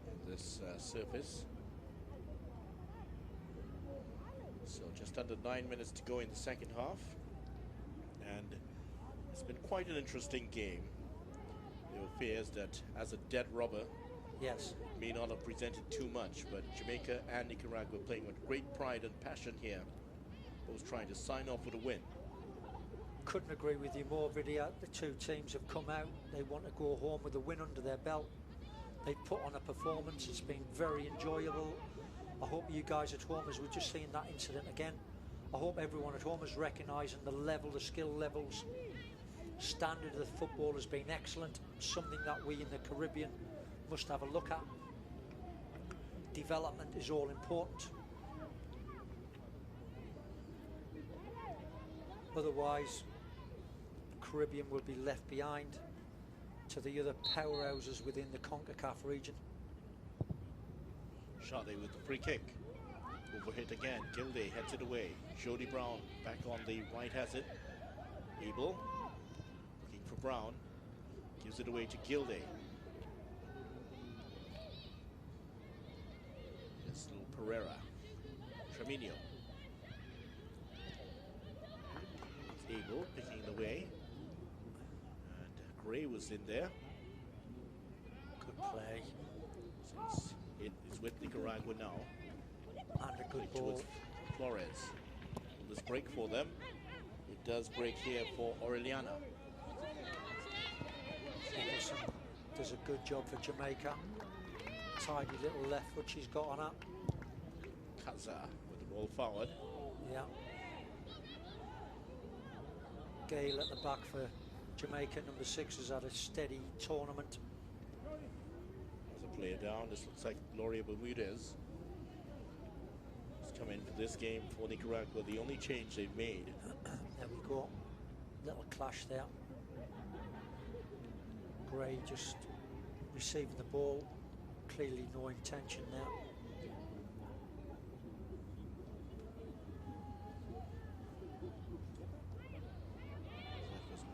in this surface. So just under 9 minutes to go in the second half, and it's been quite an interesting game. There were fears that as a dead rubber, yes, may not have presented too much, but Jamaica and Nicaragua playing with great pride and passion here, both trying to sign off with a win. Couldn't agree with you more, Vidya. The two teams have come out. They want to go home with a win under their belt. They've put on a performance. It's been very enjoyable. I hope you guys at home, as we've just seen that incident again, I hope everyone at home is recognising the level, the skill levels. Standard of the football has been excellent. Something that we in the Caribbean must have a look at. Development is all important. Otherwise, Caribbean will be left behind to the other powerhouses within the Concacaf region. Sade with the free kick. Overhit again. Gilday heads it away. Jody Brown back on the right has it. Abel looking for Brown. Gives it away to Gilday. It's little Pereira. Tremino. Abel picking the way. And Gray was in there. Good play. Since it is with Nicaragua now. And a good ball. Flores. Will this break for them? It does break here for Aureliana. Nicholson does a good job for Jamaica. Tidy little left foot she's got on her. Kaza with the ball forward. Yeah. Gale at the back for Jamaica. Number 6 has had a steady tournament. There's a player down. This looks like Gloria Bermudez. Has come in for this game for Nicaragua. The only change they've made. There we go. Little clash there. Gray just receiving the ball. Clearly no intention there.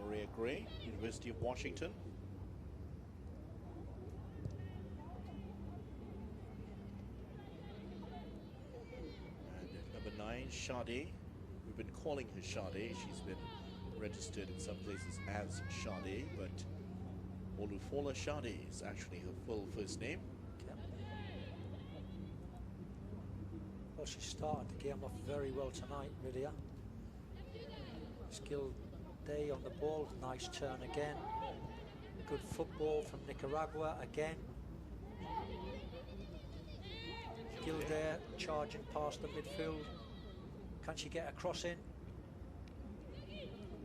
Maria Gray, University of Washington. And number 9, Sade. We've been calling her Sade. She's been registered in some places as Sade, but Olufola Sade is actually her full first name. Okay. Well, she started the game off very well tonight, Lydia. Skilled day on the ball, nice turn again. Good football from Nicaragua again. Gildair charging past the midfield. Can she get a cross in?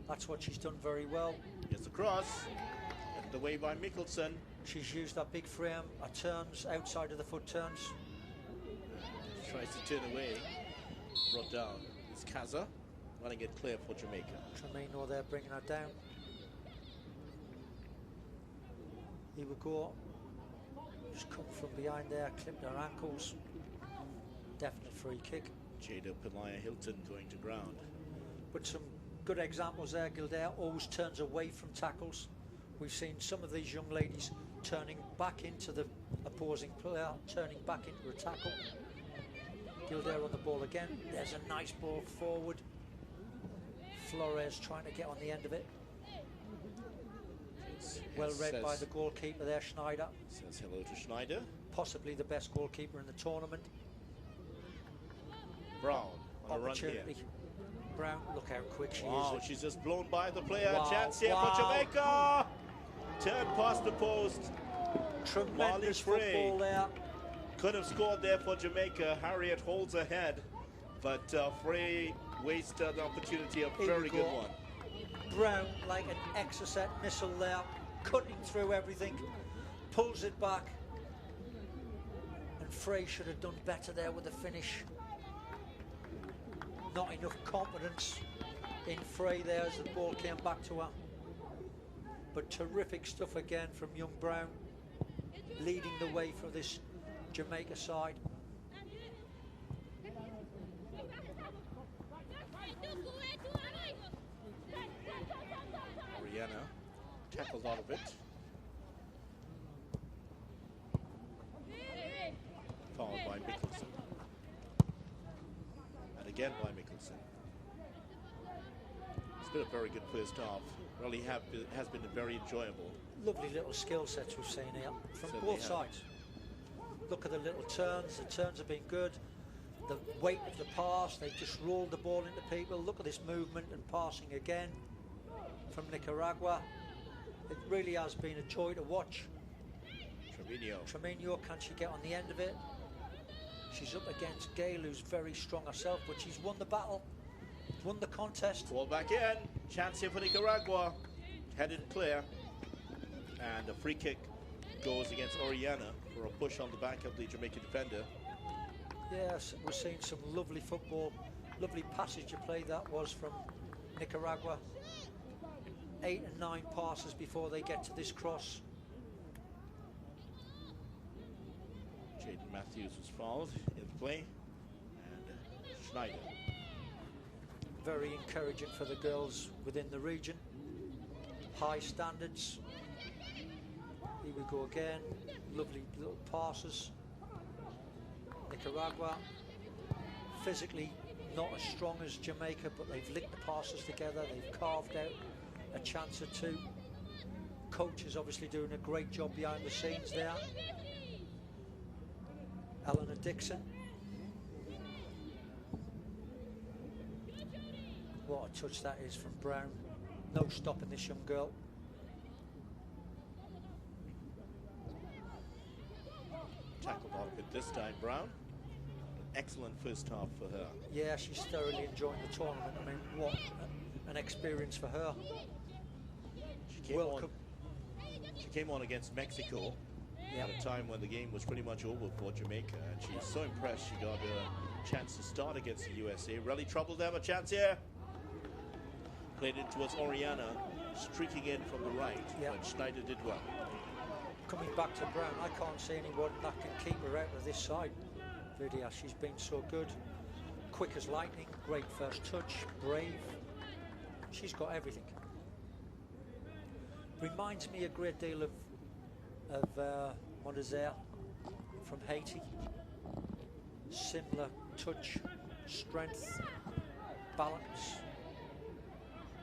That's what she's done very well. Here's the cross. And away by Mickelson. She's used that big frame, her turns, outside of the foot turns. Tries to turn away. Brought down. It's Kaza. Running it clear for Jamaica. Tremino there bringing her down. He would go, just come from behind there, clipped her ankles. Definite free kick. Jada Pelaya Hilton going to ground. But some good examples there. Gildair always turns away from tackles. We've seen some of these young ladies turning back into the opposing player, turning back into a tackle. Gildair on the ball again. There's a nice ball forward. Flores trying to get on the end of it. Well read by the goalkeeper there, Schneider. Says hello to Schneider. Possibly the best goalkeeper in the tournament. Brown on a run here. Brown, look how quick she is. Wow, she's just blown by the player. Wow, Chance here for Jamaica. Turn past the post. Tremendous football there. Could have scored there for Jamaica. Harriet holds her head, but Frey wasted an opportunity. A very good one. Brown, like an Exocet missile there, cutting through everything, pulls it back. And Frey should have done better there with the finish. Not enough confidence in Frey there as the ball came back to her. But terrific stuff again from young Brown, leading the way for this Jamaica side. Rihanna tackled out of it. Fouled by Mickelson. And again by Mickelson. It's been a very good first half. Really has been very enjoyable. Lovely little skill sets we've seen here from Certainly both sides. Look at the little turns. The turns have been good. The weight of the pass, they just rolled the ball into people. Look at this movement and passing again from Nicaragua. It really has been a joy to watch. Tremino, can she get on the end of it? She's up against Gail, who's very strong herself, but she's won the battle, won the contest. Ball back in. Chance here for Nicaragua. Headed clear. And a free kick goes against Oriana for a push on the back of the Jamaican defender. Yes, we're seeing some lovely football, lovely passage of play that was from Nicaragua. 8 and 9 passes before they get to this cross. Jaden Matthews was fouled in play, and Schneider. Very encouraging for the girls within the region. High standards. Here we go again. Lovely little passes. Nicaragua, physically not as strong as Jamaica, but they've linked the passes together. They've carved out a chance or two. Coach is obviously doing a great job behind the scenes there. Eleanor Dixon. What a touch that is from Brown. No stopping this young girl. Tackled out of it this time, Brown. An excellent first half for her. Yeah, she's thoroughly enjoying the tournament. I mean, what an experience for her. She came on against Mexico at a time when the game was pretty much over for Jamaica, and she's so impressed she got a chance to start against the USA. Really troubled them. A chance here. Played it towards Oriana, streaking in from the right, but Schneider did well. Coming back to Brown, I can't see anyone that can keep her out of this side. Vidya, she's been so good. Quick as lightning, great first touch, brave. She's got everything. Reminds me a great deal of Montezère from Haiti. Similar touch, strength, balance,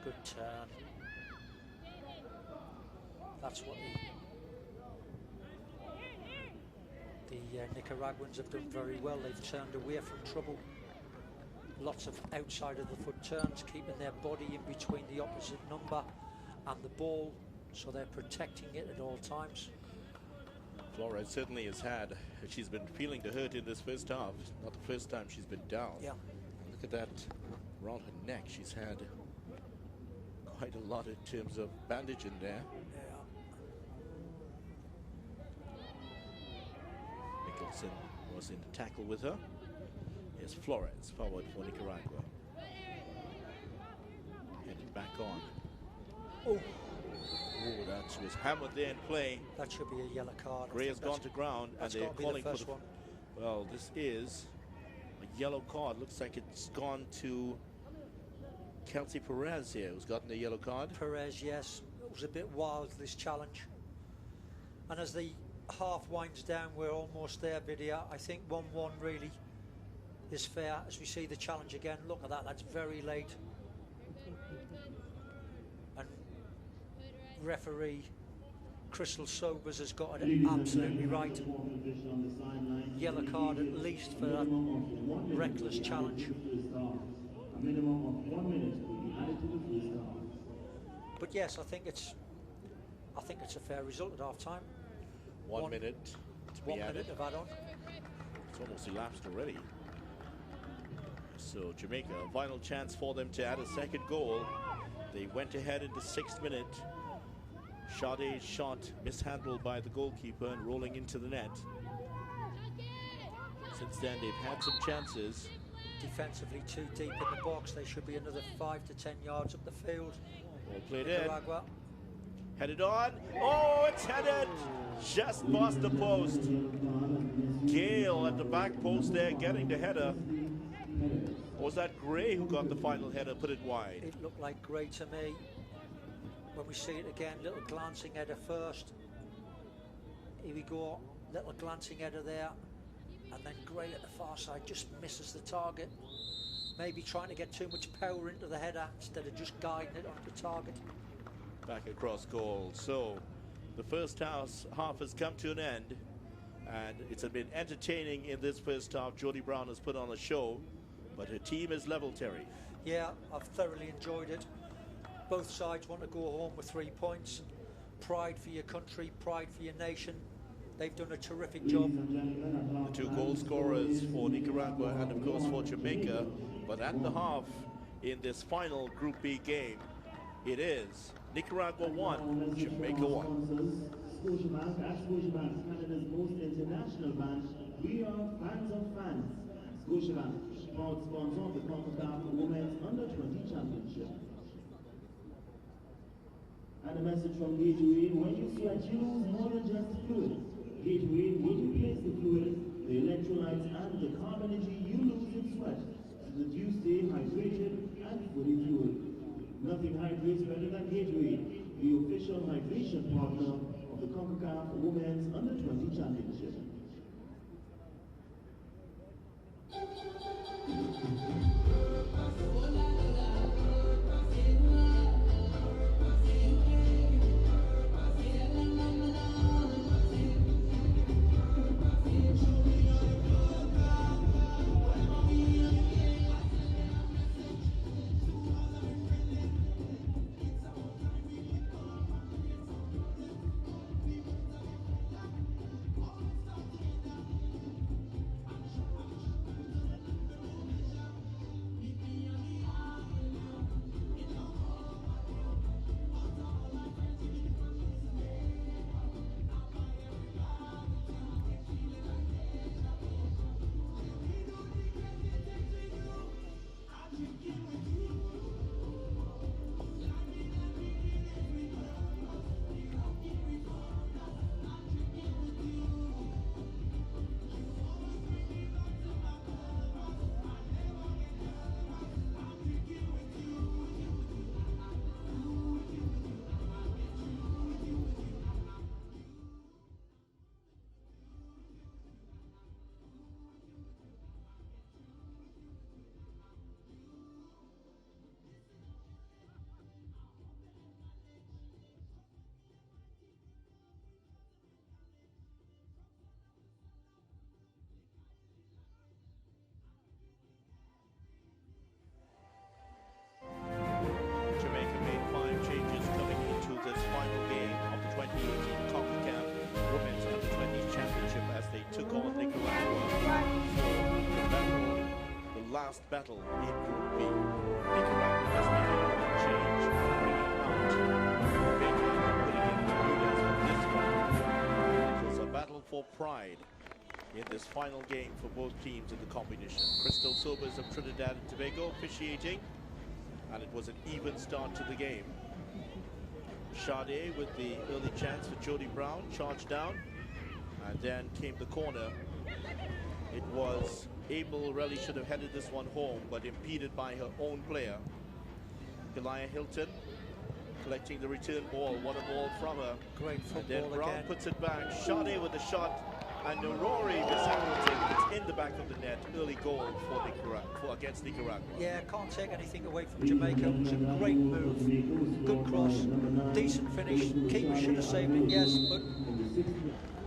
good turn. That's what the Nicaraguans have done very well. They've turned away from trouble. Lots of outside of the foot turns, keeping their body in between the opposite number and the ball, so they're protecting it at all times. Flora certainly has had, she's been feeling the hurt in this first half. Not the first time she's been down. Yeah. Look at that around her neck. She's had quite a lot in terms of bandage in there. Yeah. Mickelson was in the tackle with her. Here's Flores forward for Nicaragua. Headed back on. Oh, that was hammered there in play. that should be a yellow card. Gray has gone to ground, and they're calling for the one. Well, this is a yellow card. Looks like it's gone to Kelsey Perez here, who's gotten a yellow card. Perez, yes. It was a bit wild, this challenge. And as the half winds down, we're almost there, Vidya. I think 1-1 really is fair. As we see the challenge again, look at that, that's very late. And referee Crystal Sobers has got it absolutely right. Yellow card at least for that reckless challenge. A minimum of 1 minute will be added to the first half. But yes, I think it's a fair result at half time. 1 minute to be 1 added. minute of add-on. It's almost elapsed already. So Jamaica, a final chance for them to add a second goal. They went ahead in the 6th minute. Sade's shot mishandled by the goalkeeper and rolling into the net. Since then, they've had some chances. Defensively too deep in the box. They should be another 5 to 10 yards up the field. Ball played Nicaragua. in. Headed on. Oh, it's headed just past the post. Gale at the back post there getting the header. Or was that Gray who got the final header, put it wide? It looked like Gray to me. When we see it again, little glancing header first. Here we go, little glancing header there. And then Gray at the far side just misses the target. Maybe trying to get too much power into the header instead of just guiding it onto the target. Back across goal. So the first half has come to an end. And it's been entertaining in this first half. Jodie Brown has put on a show. But her team is level, Terry. Yeah, I've thoroughly enjoyed it. Both sides want to go home with 3 points. Pride for your country, pride for your nation. They've done a terrific job. The 2 goal scorers for Nicaragua and of course for Jamaica. But at the half in this final Group B game, it is Nicaragua 1, Jamaica 1. Scotiabank, as Scotiabank, Canada's most international bank, we are fans of fans. Scotiabank, proud sponsor of the Concacaf Women's Under-20 Championship. And a message from Gatorade: when you sweat, you lose more than just fluid. Gatorade will replace the fluid, the electrolytes, and the carb energy you lose in sweat, so that you stay hydrated and fully fueled. Nothing hydrates better than Gatorade, the official hydration partner of the Concacaf Women's Under-20 Championship. Battle in Group B. Nicaragua has made a change, bringing out Jamaica, putting in Bermudez for this one. It was a battle for pride in this final game for both teams in the competition. Crystal Sobers of Trinidad and Tobago officiating, and it was an even start to the game. Sade with the early chance for Jodie Brown, charged down, and then came the corner. It was Abel really should have headed this one home, but impeded by her own player. Kelia Hilton collecting the return ball, what a ball from her. Great football and then Brown again. puts it back. Sade with the shot, And Rory mishandled it in the back of the net. Early goal for Nicaragua, against Nicaragua. Yeah, can't take anything away from Jamaica. It was a great move, good cross, decent finish. Keeper should have saved it, yes, but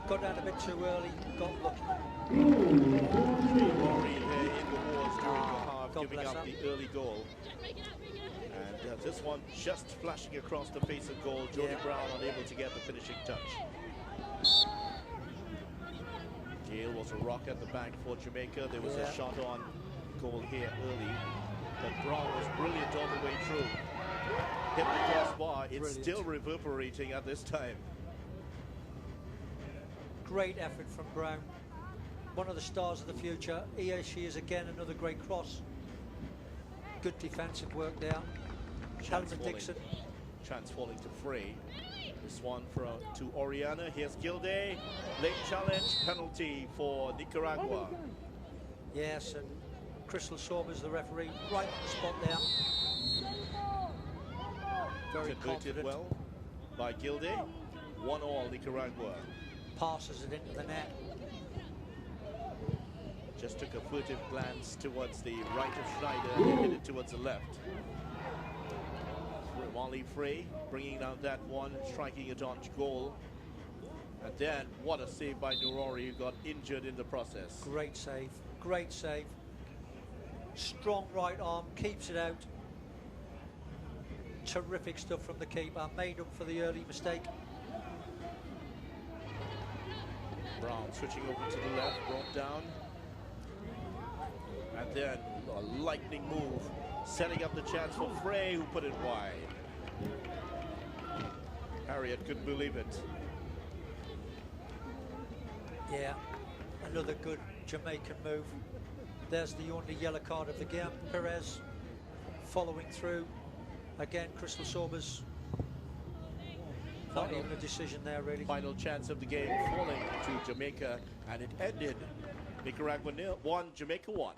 got down a bit too early, got lucky. Rory in the wars during the half, God giving up the early goal. And this one just flashing across the face of goal. Jody Brown unable to get the finishing touch. Gale was a rock at the back for Jamaica. There was a shot on goal here early, but Brown was brilliant all the way through. Hit the crossbar. It's still reverberating at this time. Great effort from Brown. One of the stars of the future. Here she is again, another great cross. Good defensive work there. Chance falling to Frey. This one to Oriana. Here's Gilday. Late challenge, penalty for Nicaragua. Yes, and Crystal Sorbers, the referee, right on the spot there. Very confident. Well by Gilday. 1-1 Nicaragua. Passes it into the net. Just took a furtive glance towards the right of Schneider and hit it towards the left. Wally Frey bringing down that one, striking it on goal. And then what a save by Nurori, who got injured in the process. Great save, great save. Strong right arm, keeps it out. Terrific stuff from the keeper, made up for the early mistake. Brown switching over to the left, brought down. And then a lightning move, setting up the chance for Frey, who put it wide. Harriet couldn't believe it. Yeah, another good Jamaican move. There's the only yellow card of the game. Perez following through. Again, Crystal Sorbers. Not even a decision there, really. Final chance of the game falling to Jamaica, and it ended Nicaragua 1, Jamaica 1.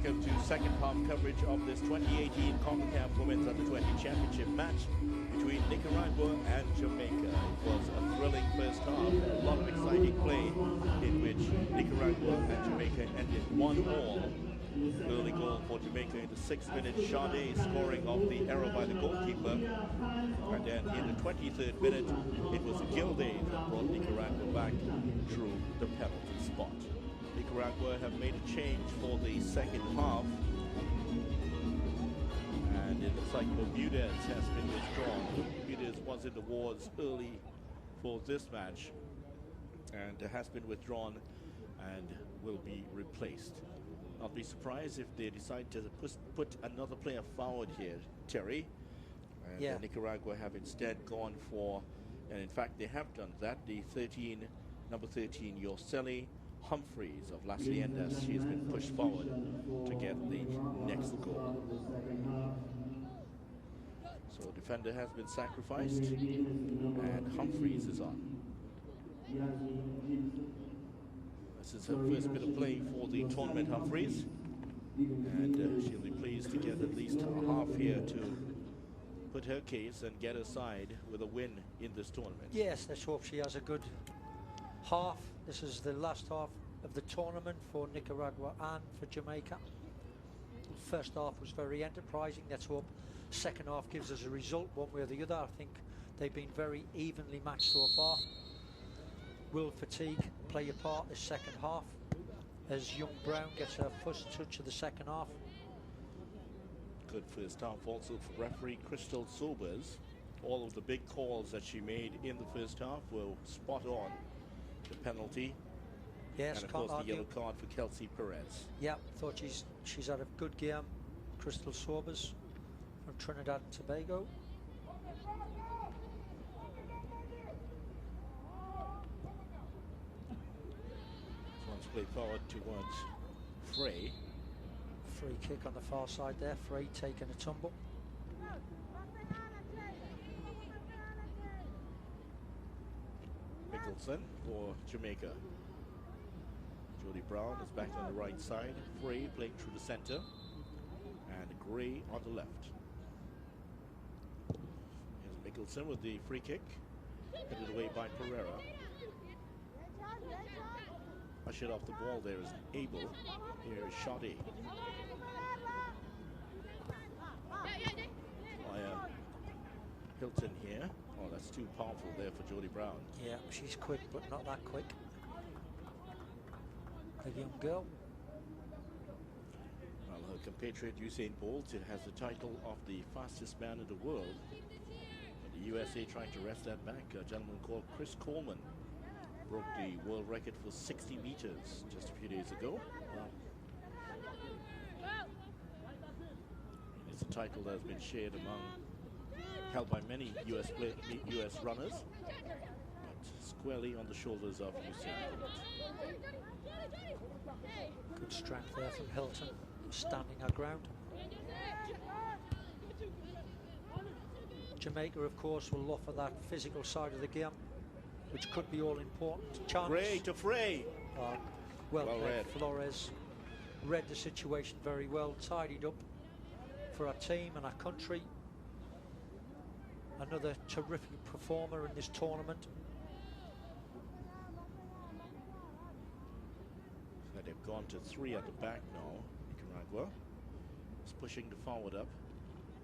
welcome to second half coverage of this 2018 Concacaf Women's Under-20 Championship match between Nicaragua and Jamaica. It was a thrilling first half, a lot of exciting play in which Nicaragua and Jamaica ended 1-1. Early goal for Jamaica in the 6th minute, Sade scoring off the error by the goalkeeper. And then in the 23rd minute, it was Gilday that brought Nicaragua back through the penalty spot. Nicaragua have made a change for the second half. And it looks like Bermudez has been withdrawn. Bermudez was in the wards early for this match and has been withdrawn and will be replaced. I'll be surprised if they decide to put another player forward here, Terry. And Nicaragua have instead gone for, and in fact they have done that, the number 13, Yorceli Humphreys of Las Leyendas. She has been pushed forward to get the next goal. So defender has been sacrificed and Humphreys is on. This is her first bit of play for the tournament, Humphreys, and she'll be pleased to get at least a half here to put her case and get her side with a win in this tournament. Yes, let's hope she has a good half. This is the last half of the tournament for Nicaragua and for Jamaica. The first half was very enterprising. Let's hope second half gives us a result one way or the other. I think they've been very evenly matched so far. Will fatigue play a part this second half as Young Brown gets her first touch of the second half? Good first half also for referee Crystal Sobers. All of the big calls that she made in the first half were spot on. The penalty, yes, and of course the yellow card for Kelsey Perez. Yeah, thought she's had a good game, Crystal Sobers from Trinidad and Tobago. Play forward towards Frey. Free kick on the far side there. Frey taking a tumble. Mickelson for Jamaica. Jody Brown is back on the right side. Frey playing through the center. And Gray on the left. Here's Mickelson with the free kick. Headed away by Pereira. Ushered off the ball there is Abel. Here is Sade. Hilton here. Oh, that's too powerful there for Jody Brown. Yeah, she's quick, but not that quick. The young girl. Well, her compatriot Usain Bolt has the title of the fastest man in the world. The USA trying to wrest that back. A gentleman called Chris Coleman broke the world record for 60 meters just a few days ago. It's a title that has been shared held by many US runners, but squarely on the shoulders of Usain Bolt. Good strength there from Hilton, standing her ground. Jamaica, of course, will offer that physical side of the game, which could be all important. Chance. Gray to Frey. Well read. Flores read the situation very well, tidied up for our team and our country. Another terrific performer in this tournament. So they've gone to 3 at the back now. Nicaragua is pushing the forward up,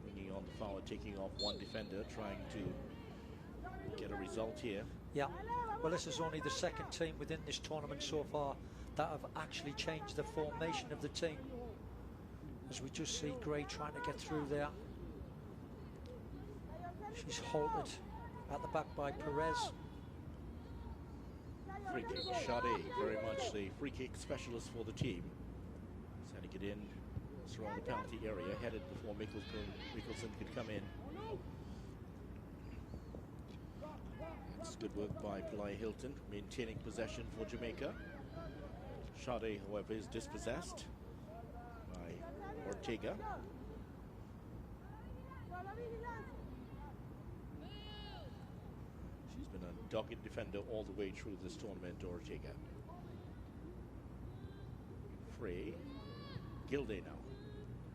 bringing on the forward, taking off one defender, trying to get a result here. Yeah, well, this is only the second team within this tournament so far that have actually changed the formation of the team. As we just see Gray trying to get through there. She's halted at the back by Perez. Free kick, Sade, very much the free kick specialist for the team. Sending it in, around the penalty area, headed before Mickelson could come in. That's good work by Pulai Hilton, maintaining possession for Jamaica. Sade, however, is dispossessed by Ortega. She's been a dogged defender all the way through this tournament, Ortega. Frey Gilday now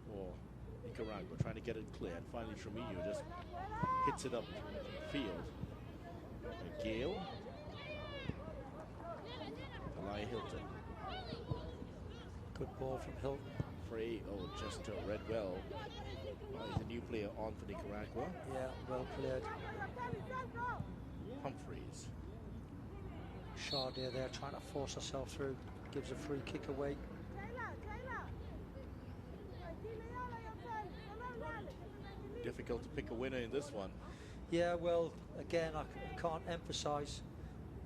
for Nicaragua, trying to get it clear, and finally Tremillo just hits it up the field. Gale, Eli Hilton. Good ball from Hilton. Frey, just read well. He's a new player on for Nicaragua. Yeah, well played. Humphreys. Sade there trying to force herself through. Gives a free kick away. Difficult to pick a winner in this one. Yeah, well, again, I can't emphasise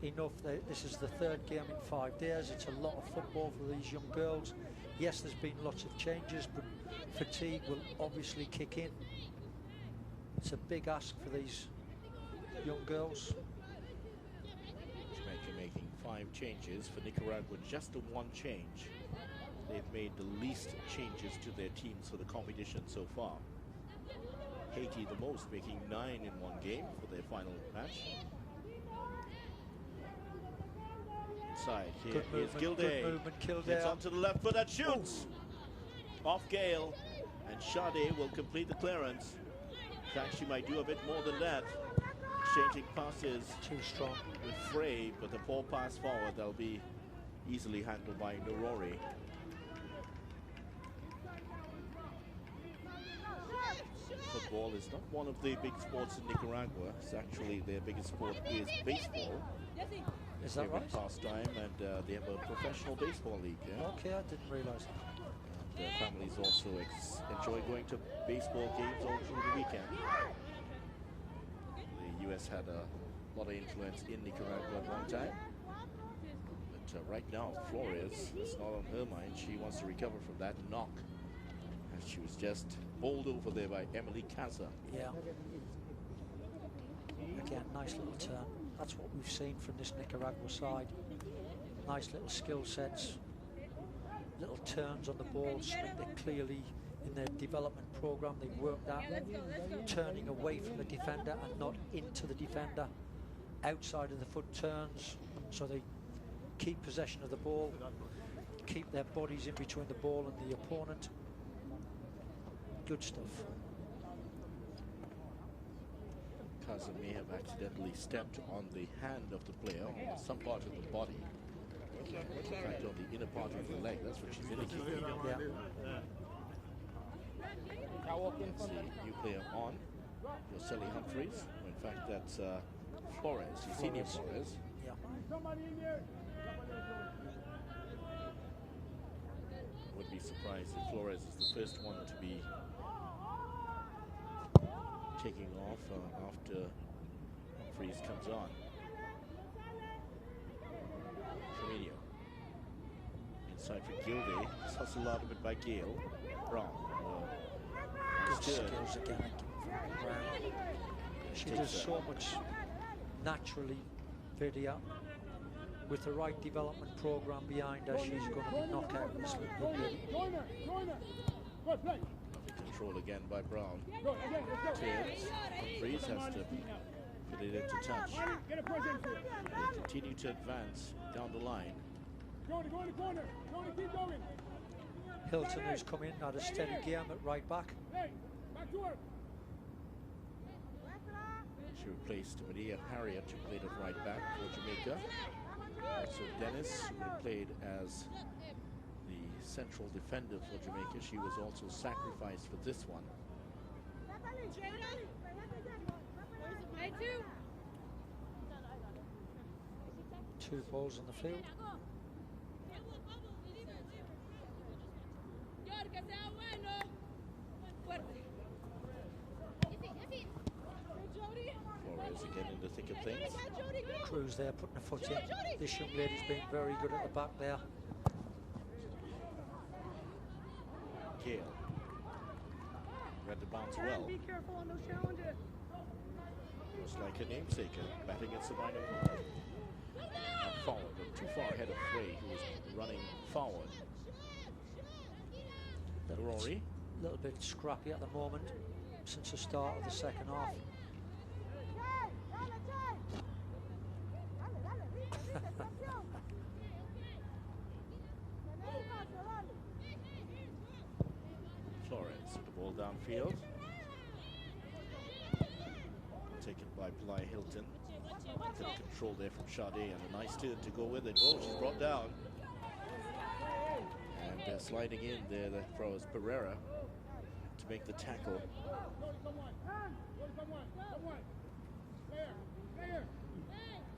enough that this is the third game in 5 days. It's a lot of football for these young girls. Yes, there's been lots of changes, but fatigue will obviously kick in. It's a big ask for these young girls. Jamaica making 5 changes. For Nicaragua, just the 1 change. They've made the least changes to their teams for the competition so far. Haiti the most, making 9 in 1 game for their final match. Inside, here is Gilday. Gets onto the left foot and shoots! Off Gale, and Sade will complete the clearance. In fact, she might do a bit more than that. Exchanging passes. Too strong. With Frey, but the poor pass forward, that'll be easily handled by Nurori. Football is not one of the big sports in Nicaragua. It's actually their biggest sport is baseball. Is that right? Pastime, and they have a professional baseball league. Yeah? Okay, I didn't realise that. And families also enjoy going to baseball games all through the weekend. The U.S. had a lot of influence in Nicaragua at one time. But right now, Flores, it's not on her mind. She wants to recover from that knock. And she was just bowled over there by Emily Casa. Yeah. Again, nice little turn. That's what we've seen from this Nicaragua side. Nice little skill sets. Little turns on the ball, something they clearly, in their development program, they've worked out. Turning away from the defender and not into the defender. Outside of the foot turns, so they keep possession of the ball, keep their bodies in between the ball and the opponent. Good stuff. Kaza may have accidentally stepped on the hand of the player, on some part of the body. In fact, on the inner part of the leg, that's what she's indicating. Yeah. See, new player on, Jocelyn Humphreys. In fact, that's Flores, Senior Flores. Yeah. Would be surprised if Flores is the first one to be taking off after Humphreys comes on. Tremillo. Inside for Gilday. It's hustled out a bit by Gale. Brown. Good skills again. Brown. She does so much naturally, Vidya. With the right development program behind her, she's going to be knockout this little lady. Control again by Brown. Turns. Humphreys has to put it into touch. They continue to advance down the line. Hilton, who's come in, had a steady game at right back. She replaced Maria Harriet, who played at right back for Jamaica. Also Dennis, who played as the central defender for Jamaica. She was also sacrificed for this one. 2 balls on the field. Flores again in the thick of things. Cruz there putting a foot in. This young lady's been very good at the back there. Gale read the bounce well. Be careful on those challenges. Just like her namesake, batting at Sabina forward, but too far ahead of Frey, who was running forward. Rory. A little bit scrappy at the moment since the start of the second half. downfield. Taken by Bly Hilton. Good control there from Sade, and a nice turn to go with it. Oh, she's brought down. And sliding in there, the throw is Pereira to make the tackle.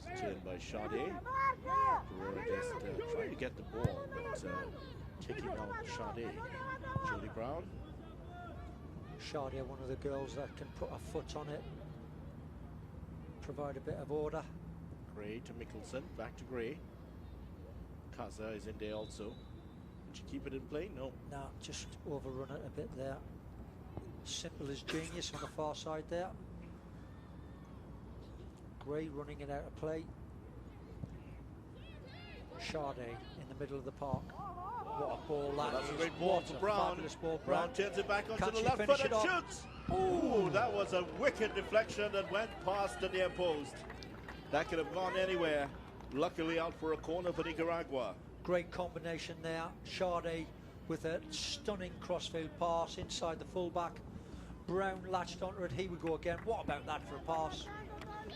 It's turned by Sade. Pereira just trying to get the ball, but taking out Sade. Jody Brown. Sade, one of the girls that can put her foot on it, provide a bit of order. Gray to Mickelson, back to Gray. Kaza is in there also. Did she keep it in play? No. No, just overrun it a bit there. Simple as genius on the far side there. Gray running it out of play. Sade in the middle of the park. What a ball that That's is. a great ball for Brown. Fabulous ball. Brown turns it back onto the left finish foot and shoots. Ooh, that was a wicked deflection that went past the near post. That could have gone anywhere. Luckily out for a corner for Nicaragua. Great combination there. Sade with a stunning crossfield pass inside the fullback. Brown latched onto it. Here we go again. What about that for a pass?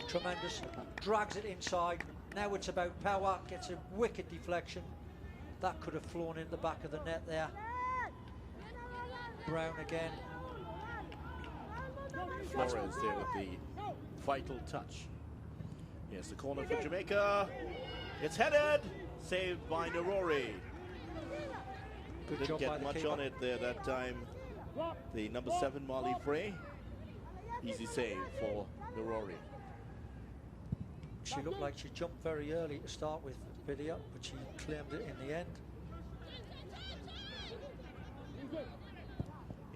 Tremendous. Drags it inside. Now it's about power. Gets a wicked deflection. That could have flown in the back of the net there. Brown again. Flores there with the vital touch. Yes, the corner for Jamaica. It's headed. Saved by Narori. Good Didn't job by get the much keeper. on it there that time. The number 7 Marley Frey. Easy save for Narori. She looked like she jumped very early to start with, Video, but she claimed it in the end.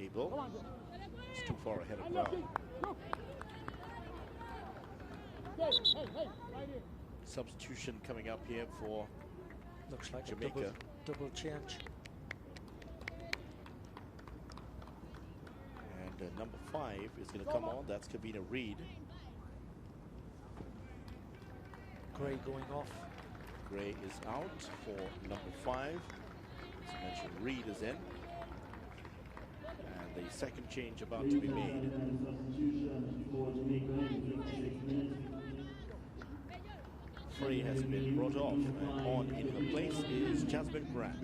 Abel. It's too far ahead of Brown. Substitution coming up here for Looks like Jamaica. a double change. And number 5 is going to come on. That's Kavina Reed. Gray going off. Gray is out for number 5. As I mentioned, Reed is in. And the second change about to be made. Frey has been brought off, and on in her place is Jasmine Grant.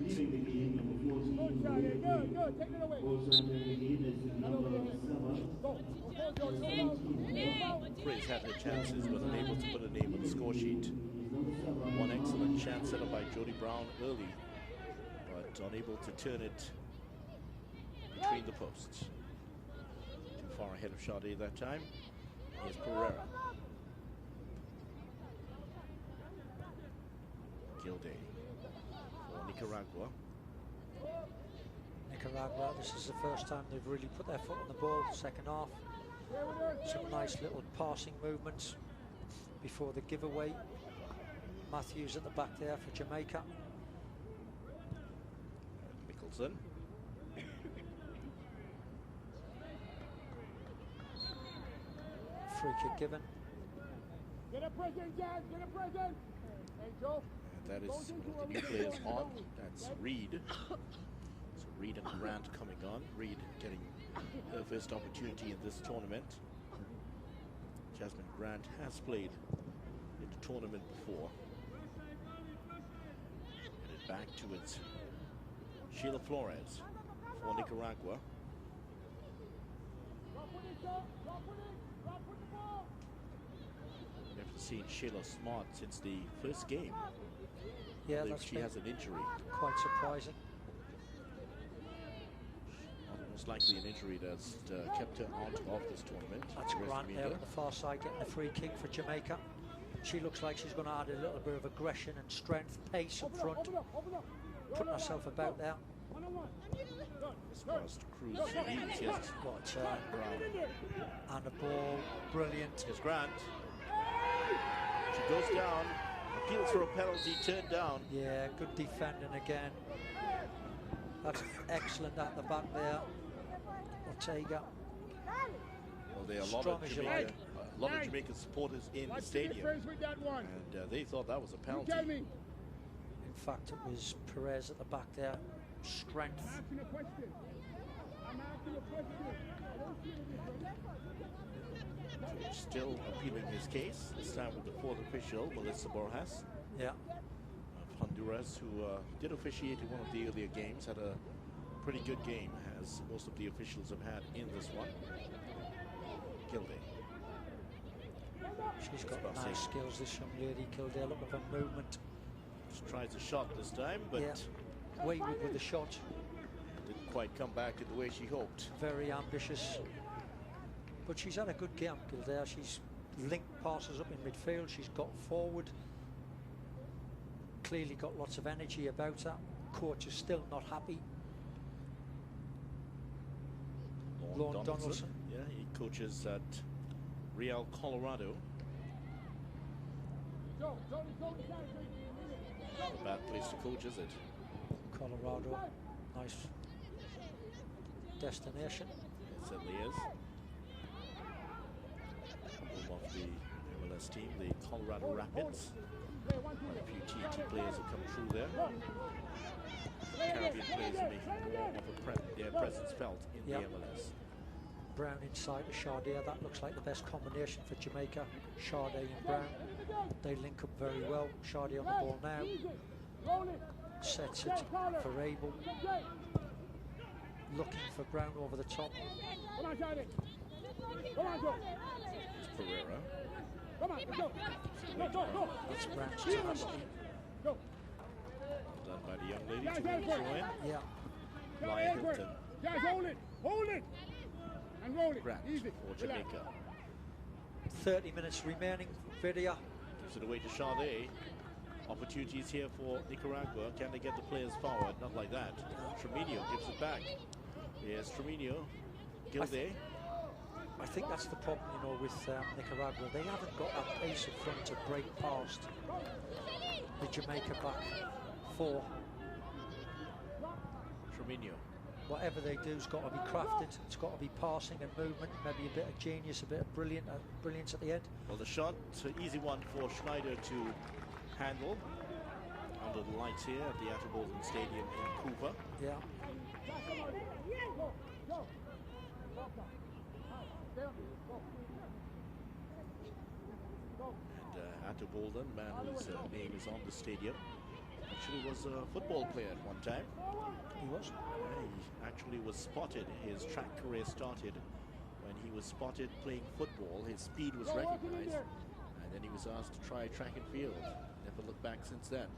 Frey's had her chances, was unable to put a name on the score sheet. One excellent chance set up by Jody Brown early, but unable to turn it between the posts. Too far ahead of Sade that time. Here's Pereira. Gilday for Nicaragua. Nicaragua, this is the first time they've really put their foot on the ball, second half. Some nice little passing movements before the giveaway. Matthews at the back there for Jamaica. Mickelson. Free kick given. Get a present, Jazz! Get a present! Angel. And that is one of the new players on. That's Reed. So Reed and Grant coming on. Reed getting her first opportunity in this tournament. Jasmine Grant has played in the tournament before. Headed back towards Sheila Flores for Nicaragua. We haven't seen Sheila Smart since the first game. Yeah, She has an injury. Quite surprising. Most likely an injury that's kept her out of this tournament. That's Grant there on the far side getting a free kick for Jamaica. She looks like she's going to add a little bit of aggression and strength, pace up front, putting herself about there. As far as Cruz leads, yes. What Brown. and a ball, brilliant. Here's Grant. She goes down, appeals for a penalty, turned down. Yeah, good defending again. That's excellent at the back there. Ortega. Well, there are a lot Strong of as you Jamaica, like. a lot of Jamaican supporters in the stadium, and they thought that was a penalty. In fact, it was Perez at the back there. Strength. Still appealing his case, this time with the fourth official, Melissa Borjas. Yeah. Of Honduras, who did officiate in one of the earlier games, had a pretty good game, as most of the officials have had in this one. Gilday. She's got nice skills, this young lady, Gilday. Look at her movement. She tries a shot this time, but yeah. Wayward with the shot. Didn't quite come back in the way she hoped. Very ambitious. But she's had a good game, Gilday. She's linked passes up in midfield. She's got forward. Clearly got lots of energy about her. Coach is still not happy. Lorne Donaldson. Yeah, he coaches at Real Colorado. Not a bad place to coach, is it? Colorado, nice destination. It certainly is. Home of the MLS team, the Colorado Rapids. Quite a few TT players have come through there. Caribbean players are making more of their presence felt in the MLS. Brown inside to Chardier. That looks like the best combination for Jamaica. Chardier and Brown. They link up very well. Chardier on the ball now. Sets it for Abel. Looking for Brown over the top. Pereira. That's Brown's tenacity. Done by the young lady to throw in. Yeah. Lyon Hilton. Guys, hold it, and roll it. Grant Easy. for Jamaica. 30 minutes remaining. Vidya. Gives it away to Sade. Opportunities here for Nicaragua. Can they get the players forward? Not like that. Tremino gives it back. Yes, Tremino. Gilday. I think that's the problem, you know, with Nicaragua. They haven't got that pace up front to break past the Jamaica back four. Tremino. Whatever they do has got to be crafted. It's got to be passing and movement, maybe a bit of genius, a bit of brilliance at the end. Well, the shot, it's an easy one for Schneider to handle under the lights here at the Atterbolden Stadium in Cuba. Yeah. And Atterbolden, man whose name is on the stadium, actually was a football player at one time. He was? He actually was spotted. His track career started when he was spotted playing football. His speed was recognized, and then he was asked to try track and field. Never looked back since then.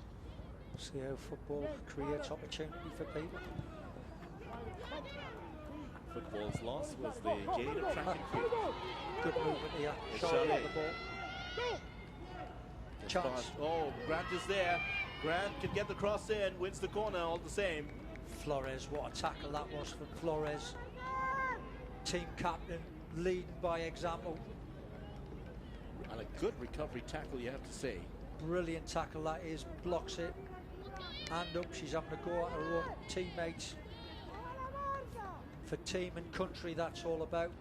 See how football creates opportunity for people. Football's loss was the gain of track and field. Good movement here. Shot on the ball. Chance. Oh, Grant is there. Grant can get the cross in, wins the corner all the same. Flores, what a tackle that was from Flores. Team captain, leading by example. And a good recovery tackle, you have to say. Brilliant tackle that is, blocks it. Hand up, she's having a go at her own teammates. For team and country, that's all about.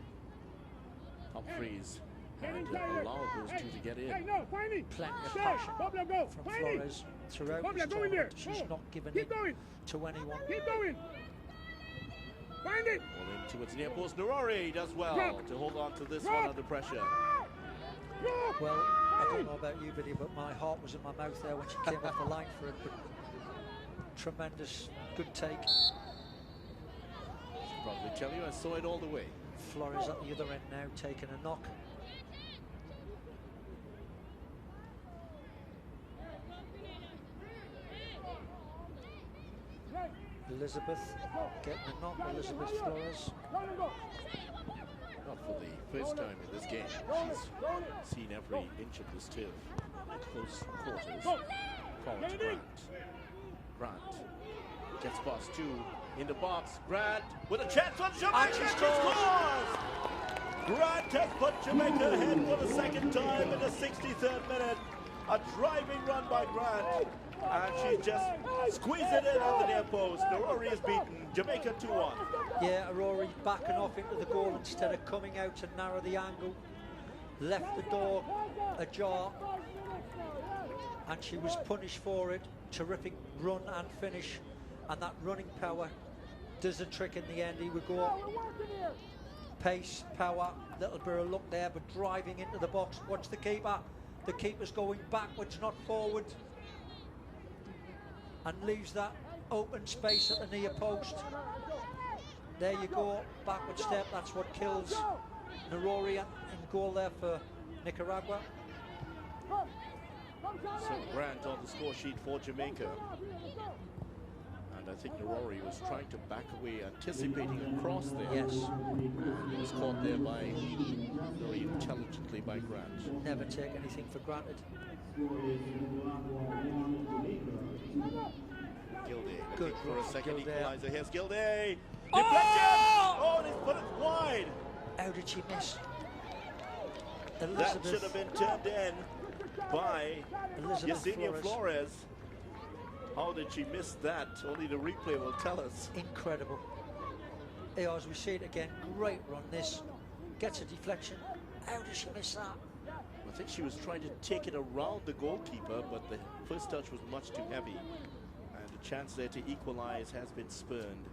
Humphreys and allow those two to get in. Plenty of passion from Flores throughout this tournament. She's not given in to anyone. Keep going. Find it. Well, in towards the near post, Narori does well to hold on to this one under pressure. Well, I don't know about you, Vidya, but my heart was in my mouth there when she came off the line for it. But tremendous, good take. She'll probably tell you I saw it all the way. Flores at the other end now, taking a knock. Elizabeth getting a knock. Elizabeth Flores. Not for the first time in this game. She's seen every inch of this turf at close quarters. Forward to Grant. Grant gets past two in the box. Grant with a chance on Jamaica. And she scores! Grant has put Jamaica ahead for the second time in the 63rd minute. A driving run by Grant. And she just squeezed it in on the near post. Narori is beaten. Jamaica 2-1. Yeah, Rory backing off into the goal instead of coming out to narrow the angle. Left the door ajar. And she was punished for it. Terrific run and finish. And that running power Does the trick in the end. He would go pace, power, little bit of luck there, but driving into the box. Watch the keeper. The keeper's going backwards, not forward, and leaves that open space at the near post. There you go, backward step. That's what kills Narori in goal there for Nicaragua. So Grant on the score sheet for Jamaica. And I think Narori was trying to back away, anticipating a cross there. Yes. He was caught there very intelligently by Grant. Never take anything for granted. Gilday Good for a run, second Gilday. equalizer. Here's Gilday. Oh! Deflection! Oh, and he's put it wide. How did she miss? That should have been turned in by Yesenia Flores. How did she miss that? Only the replay will tell us. Incredible. Here, as we see it again, great run this. Gets a deflection. How did she miss that? I think she was trying to take it around the goalkeeper, but the first touch was much too heavy. And the chance there to equalize has been spurned.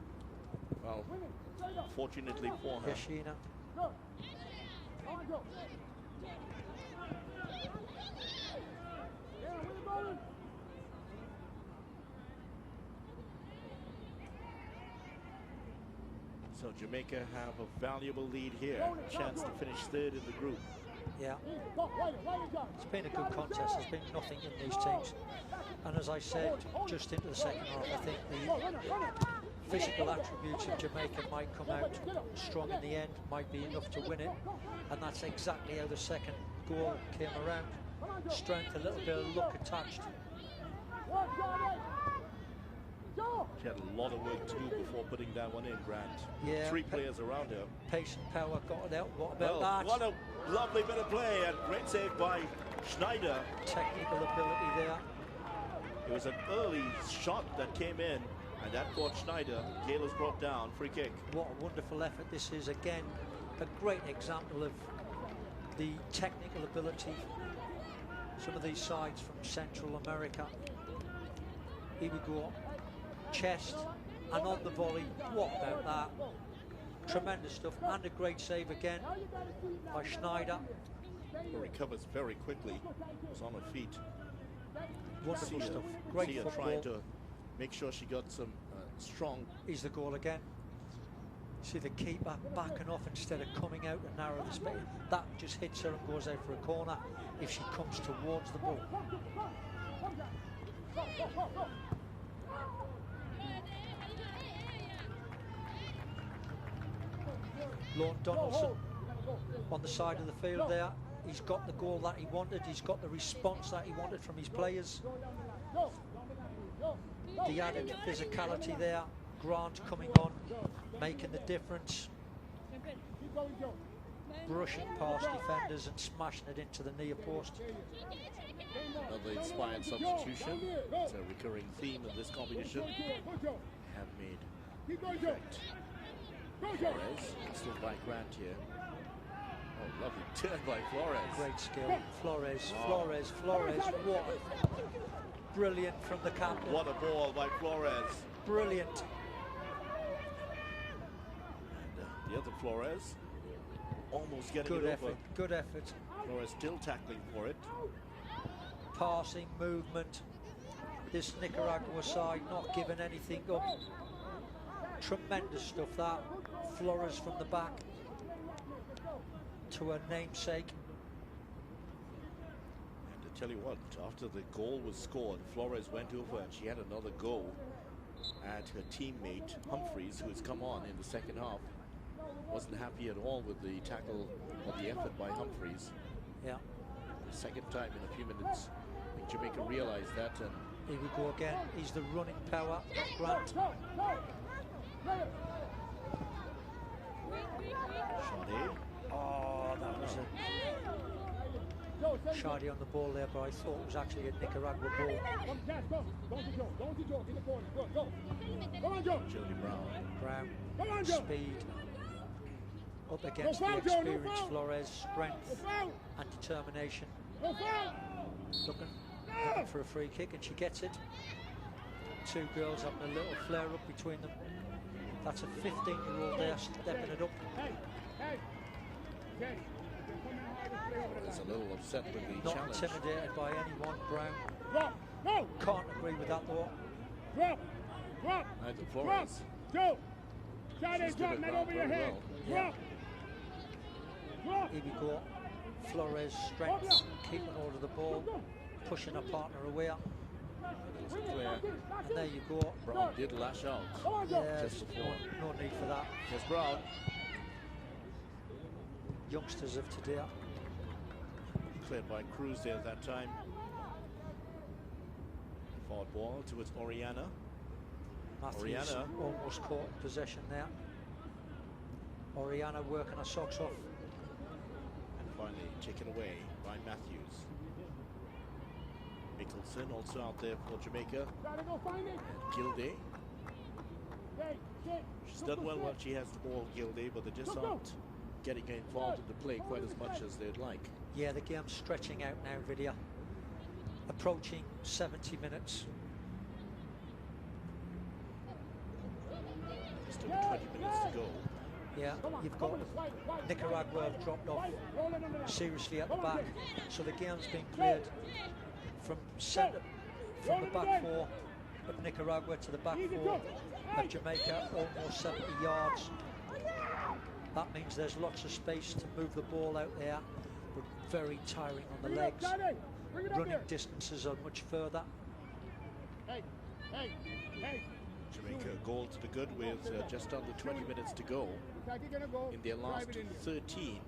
Well, fortunately for her. Yeshina. So Jamaica have a valuable lead here. Chance to finish third in the group. Yeah. It's been a good contest. There's been nothing in these teams. And as I said, just into the second half, I think the physical attributes of Jamaica might come out strong in the end, might be enough to win it. And that's exactly how the second goal came around. Strength, a little bit of luck attached. She had a lot of work to do before putting that one in, Grant. Yeah. 3 players around her. Pace and power got it out. What about that? What a lovely bit of play, and great save by Schneider. Technical ability there. It was an early shot that came in, and that caught Schneider. Taylor's brought down, free kick. What a wonderful effort this is. Again, a great example of the technical ability. Some of these sides from Central America. Here we go. Chest and on the volley. What about that? Tremendous stuff, and a great save again by Schneider. Recovers very quickly. Was on her feet. Wonderful stuff. Great football. Trying to make sure she got some strong. Here's the goal again. See the keeper backing off instead of coming out and narrow the space. That just hits her and goes out for a corner if she comes towards the ball. Lorne Donaldson on the side of the field there. He's got the goal that he wanted. He's got the response that he wanted from his players. The added physicality there. Grant coming on, making the difference. Brushing past defenders and smashing it into the near post. Another inspired substitution. It's a recurring theme of this competition. Have made effect. Flores, still by Grant here. Oh, lovely turn by Flores. Great skill. Flores, Flores. What? Brilliant from the captain. What a ball by Flores. Brilliant. And the other Flores almost getting Good it effort. over. Good effort. Flores still tackling for it. Passing, movement. This Nicaragua side not giving anything up. Tremendous stuff that. Flores from the back to her namesake. And to tell you what, after the goal was scored, Flores went over and she had another go at her teammate Humphreys, who has come on in the second half. Wasn't happy at all with the tackle or the effort by Humphreys. Yeah. The second time in a few minutes, I think Jamaica realized that. And here we go again. He's the running power of Grant. Sade. Oh, that was a Sade on the ball there, but I thought it was actually a Nicaragua ball. Jody Brown, speed, up against the experienced Flores, strength and determination. Looking for a free kick, and she gets it. Two girls having a little flare up between them. That's a 15-year-old there stepping it up. Hey, hey. Okay. Is a little upset with the Not challenge. intimidated by anyone, Brown. Drop. No. Can't agree with that though. Drop. Drop. Neither Drop. Flores. Go. Shot She's it. Drop. did it Not now over your very head. well. Yeah. Drop. Drop. Here we go. Flores' strength, keeping hold of the ball, pushing her partner away. It was clear. And there you go. Brown did lash out. Come on, go. Yeah, Just before. no need for that. Here's Brown. Youngsters of today. Cleared by Cruz there at that time. Forward ball towards Oriana. Matthews Oriana. almost caught in possession there. Oriana working her socks off. And finally taken away by Matthews. Mickelson also out there for Jamaica. Try to go find it. And Gilday. Hey, shit. She's done well while she has the ball, Gilday, but they just aren't getting involved in the play quite as much as they'd like. Yeah, the game's stretching out now, Vidya. Approaching 70 minutes. Just over 20 minutes to go. Yeah, you've got Nicaragua have dropped off seriously at the back, so the game's being played from centre, from the back four of Nicaragua to the back four of Jamaica, almost 70 yards. That means there's lots of space to move the ball out there, but very tiring on the legs. Running distances are much further. Hey, hey, hey. Jamaica a goal to the good with just under 20 minutes to go. In their last 13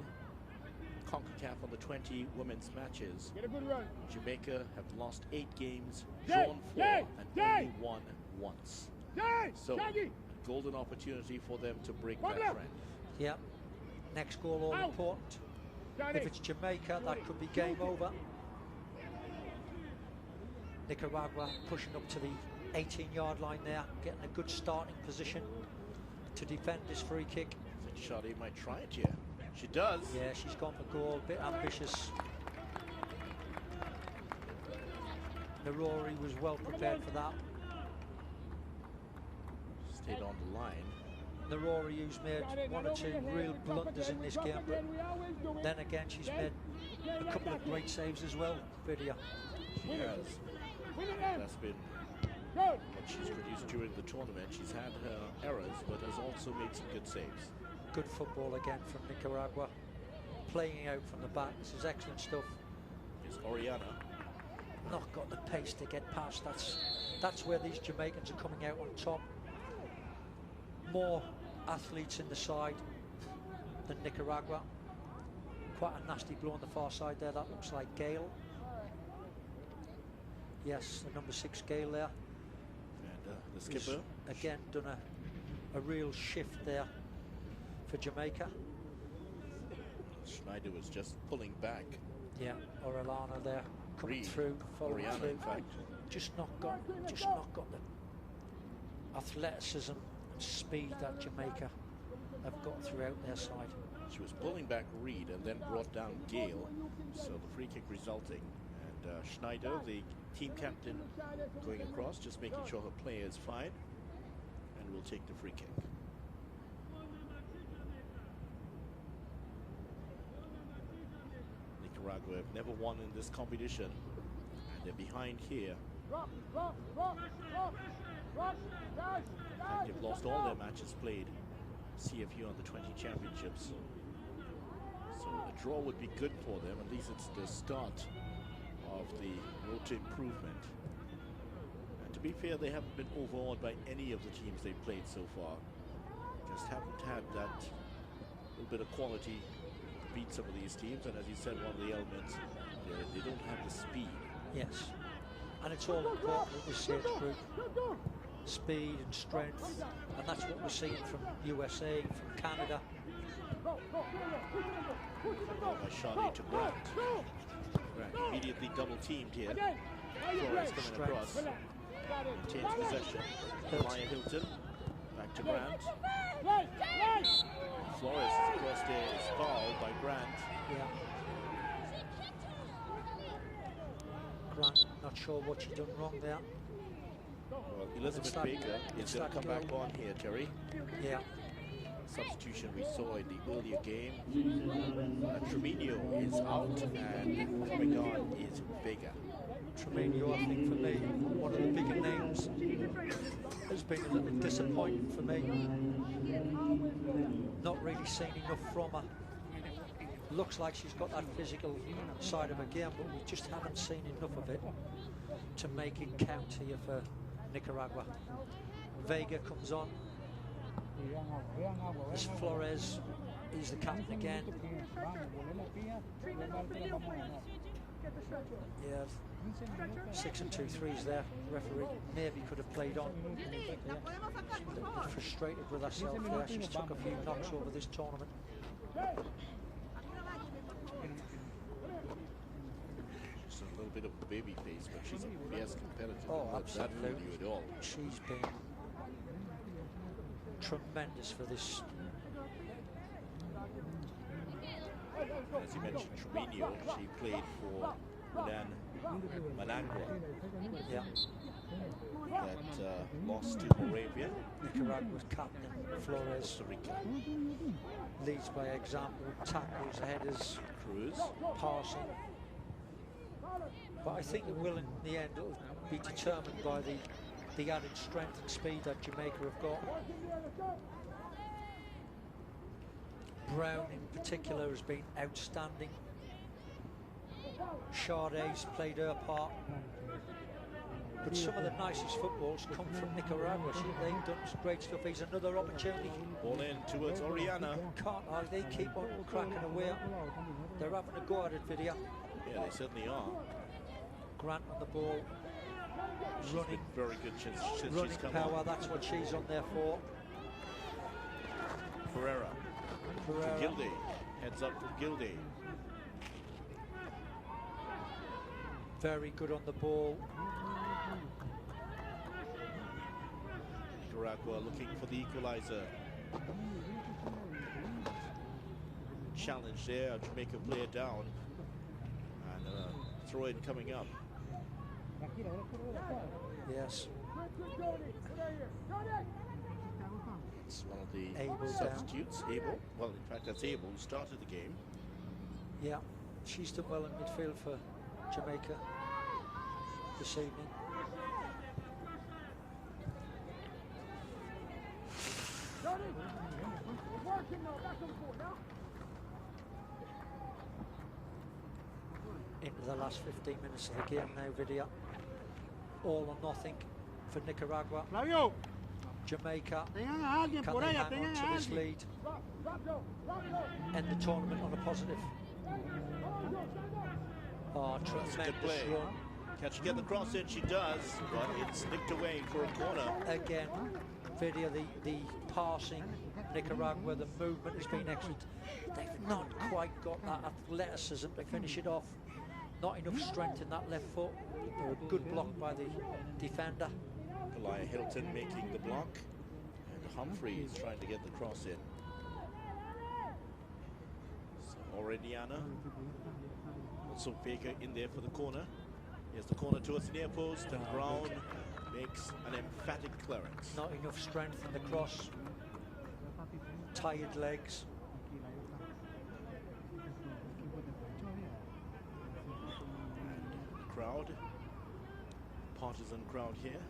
Concacaf under 20 women's matches, Get a good run. Jamaica have lost 8 games, Jay, drawn 4, Jay, and Jay. only won once. Jay, So, Shaggy. a golden opportunity for them to break Come that on. trend. Yeah, next goal all Out. important. Shaggy. If it's Jamaica, that could be game over. Nicaragua pushing up to the 18-yard line there, getting a good starting position to defend this free kick. I think Shadi might try it here. She does. Yeah, she's gone for goal, a bit ambitious. Narori was well prepared for that. Stayed on the line. Narori, who's made one or two real blunders in this game, but then again she's made a couple of great saves as well. Vidya. She has. That's been what she's produced during the tournament. She's had her errors, but has also made some good saves. Good football again from Nicaragua. Playing out from the back. This is excellent stuff. It's Oriana. Not got the pace to get past. That's where these Jamaicans are coming out on top. More athletes in the side than Nicaragua. Quite a nasty blow on the far side there. That looks like Gale. Yes, the number 6 Gale there. And the skipper. Again done a real shift there for Jamaica. Schneider was just pulling back. Yeah, Orellana there coming Reed. through, following Oriana, through. in fact. Just not got the athleticism and speed that Jamaica have got throughout their side. She was pulling back Reed and then brought down Gale. So the free kick resulting. And Schneider, the team captain, going across, just making sure her player is fine. And will take the free kick. Nicaragua have never won in this competition. And they're behind here. In fact, they've lost all their matches played. CFU under 20 championships. So a draw would be good for them. At least it's the start of the road to improvement. And to be fair, they haven't been overawed by any of the teams they've played so far. Just haven't had that little bit of quality to beat some of these teams. And as you said, one of the elements, they don't have the speed. Yes, and it's all important at this age group. Speed and strength, and that's what we're seeing from USA, from Canada. By Shadi to Grant. Grant immediately double teamed here. Flores coming across. Retains possession. Maya Hilton. Back to Grant. Flores across there is fouled by Grant. Yeah. Grant, not sure what she done wrong there. Well, Elizabeth Baker is going to come back on here, Terry. Yeah. Substitution we saw in the earlier game. Tremino is out and coming on is Vega. Tremino, I think, for me, one of the bigger names, has been a little disappointing for me. Not really seen enough from her. Looks like she's got that physical side of her game, but we just haven't seen enough of it to make it count here for Nicaragua. Vega comes on. This Flores, he's the captain again. Yeah, 6 and 2 threes there. Referee maybe could have played on. Frustrated with herself there. She's took a few knocks over this tournament. She's a little bit of a baby face, but she's a fierce competitor. Oh, Not absolutely. that for you at all. She's been tremendous for this. As you mentioned, Tremino, she played for Managua. Yeah. That lost to Moravia. Nicaragua's captain, Flores, Costa Rica. leads by example, tackles, headers, Cruz. passing. But I think it will, in the end, it'll be determined by the added strength and speed that Jamaica have got. Brown in particular has been outstanding. Sade's played her part. But some of the nicest footballs come from Nicaragua. They've done some great stuff. Here's another opportunity. Ball in towards Oriana. Can't they keep on cracking away. They're having a go at it, Vidya. Yeah, they certainly are. Grant on the ball. She's Running, been very good since running she's come power, on. that's what she's on there for. Pereira. Pereira. Gilday. Heads up for Gilday. Very good on the ball. Nicaragua looking for the equalizer. Challenge there, Jamaica player down. And throw in coming up. Yes. It's one of the Abel substitutes. Abel. Well, in fact, that's Abel who started the game. Yeah, she's done well in midfield for Jamaica this evening. Into the last 15 minutes of the game now, Vidya. All or nothing for Nicaragua. Jamaica, can they hang on to this lead? End the tournament on a positive. Oh, tremendous run. Can she get the cross in? She does, but it's nicked away for a corner. Again, Vidya, the passing, Nicaragua, the movement has been excellent. They've not quite got that athleticism to finish it off. Not enough strength in that left foot. A good block by the defender. Elia Hilton making the block, and Humphreys trying to get the cross in. So Orediana, also Baker in there for the corner. Here's the corner towards the near post, and Brown makes an emphatic clearance. Not enough strength in the cross. Tired legs. Crowd, partisan crowd here.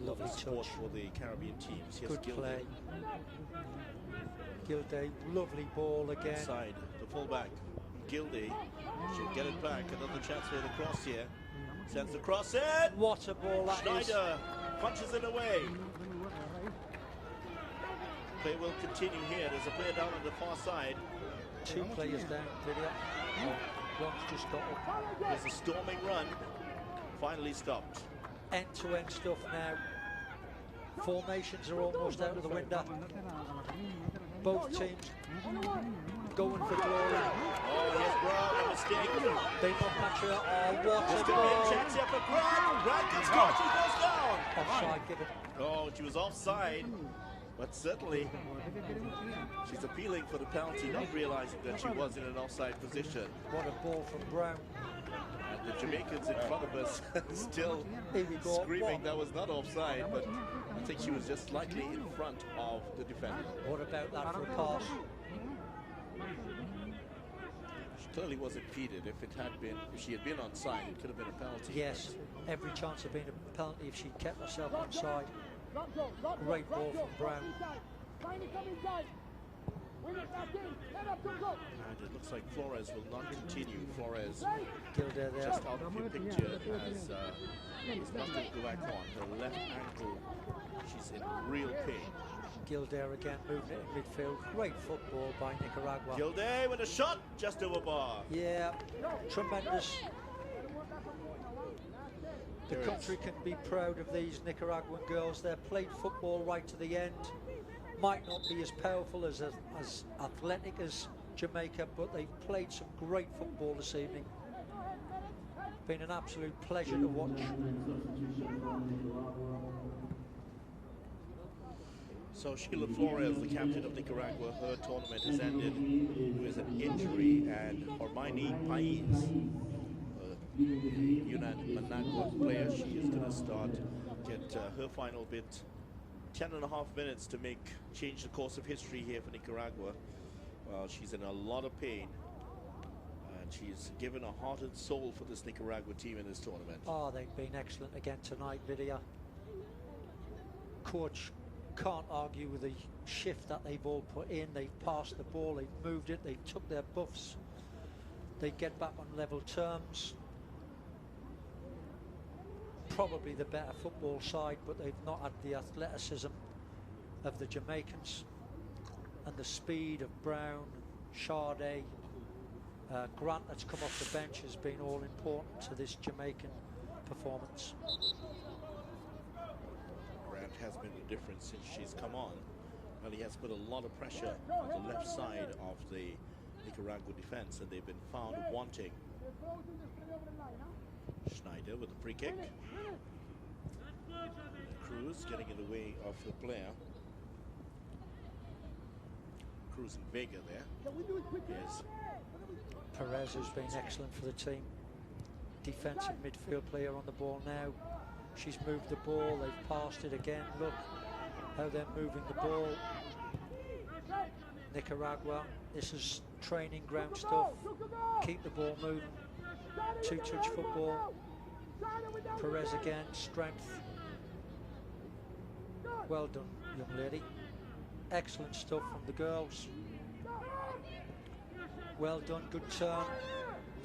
Lovely Support touch. for the Caribbean teams. Here's Good Gilday. play. Gilday, lovely ball again. Inside, the fullback, Gilday. She'll get it back. Another chance for the cross here. Sends the cross in. What a ball that is. Schneider punches it away. Play will continue here. There's a player down on the far side. Two players down, Vidya. One's just got up. There's a storming run. Finally stopped. End-to-end stuff now. Formations are almost out of the window. Both teams going for glory. Oh, here's Brown, a mistake. They not match her. Oh, what There's a going to be a ball. chance here for Grant. Grant can score. She goes down. Offside given. Oh, she was offside. But certainly, she's appealing for the penalty, not realizing that she was in an offside position. What a ball from Brown. And the Jamaicans in front of us still screaming that was not offside, but I think she was just slightly in front of the defender. What about that for a pass? She clearly was impeded. If she had been onside, it could have been a penalty. Yes, every chance of being a penalty if she kept herself onside. Great ball from Brown. And it looks like Flores will not continue. Flores Gilder there. just out of your picture as he's not going to go back on. Her left ankle, she's in real pain. Gilder again moving it in midfield. Great football by Nicaragua. Gilday with a shot just over bar. Yeah, tremendous. The country can be proud of these Nicaraguan girls. They've played football right to the end. Might not be as powerful as athletic as Jamaica, but they've played some great football this evening. Been an absolute pleasure to watch. So Sheila Flores, the captain of Nicaragua, her tournament has ended with an injury, and Hermione Pais, Managua player, she is going to get her final bit. 10.5 minutes to change the course of history here for Nicaragua. Well, she's in a lot of pain, and she's given her heart and soul for this Nicaragua team in this tournament. Oh, they've been excellent again tonight, Vidya. Coach can't argue with the shift that they've all put in. They've passed the ball, they've moved it, they took their buffs. They get back on level terms. Probably the better football side, but they've not had the athleticism of the Jamaicans and the speed of Brown, Sade, Grant that's come off the bench has been all important to this Jamaican performance. Grant has been the difference since she's come on. Well, he has put a lot of pressure on the left side of the Nicaragua defense, and they've been found wanting. Schneider with the free kick. Cruz getting in the way of the player. Cruz and Vega there. Yes. Perez has been excellent for the team. Defensive midfield player on the ball now. She's moved the ball, they've passed it again. Look how they're moving the ball. Nicaragua, this is training ground stuff. Keep the ball moving. Two-touch football. Perez again, strength. Well done, young lady. Excellent stuff from the girls. Well done, good turn.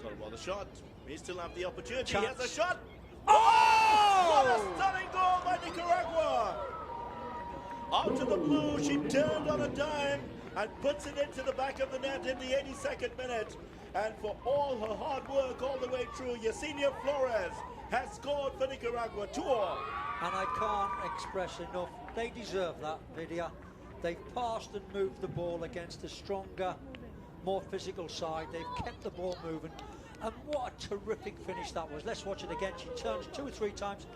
Thought about the shot. May still have the opportunity. Chance. He has a shot. Oh! What a stunning goal by Nicaragua! Out of the blue, she turned on a dime and puts it into the back of the net in the 82nd minute. And for all her hard work all the way through, Yesenia Flores has scored for Nicaragua 2-2. And I can't express enough, they deserve that, Vidya. They've passed and moved the ball against a stronger, more physical side. They've kept the ball moving. And what a terrific finish that was. Let's watch it again. She turns 2 or 3 times,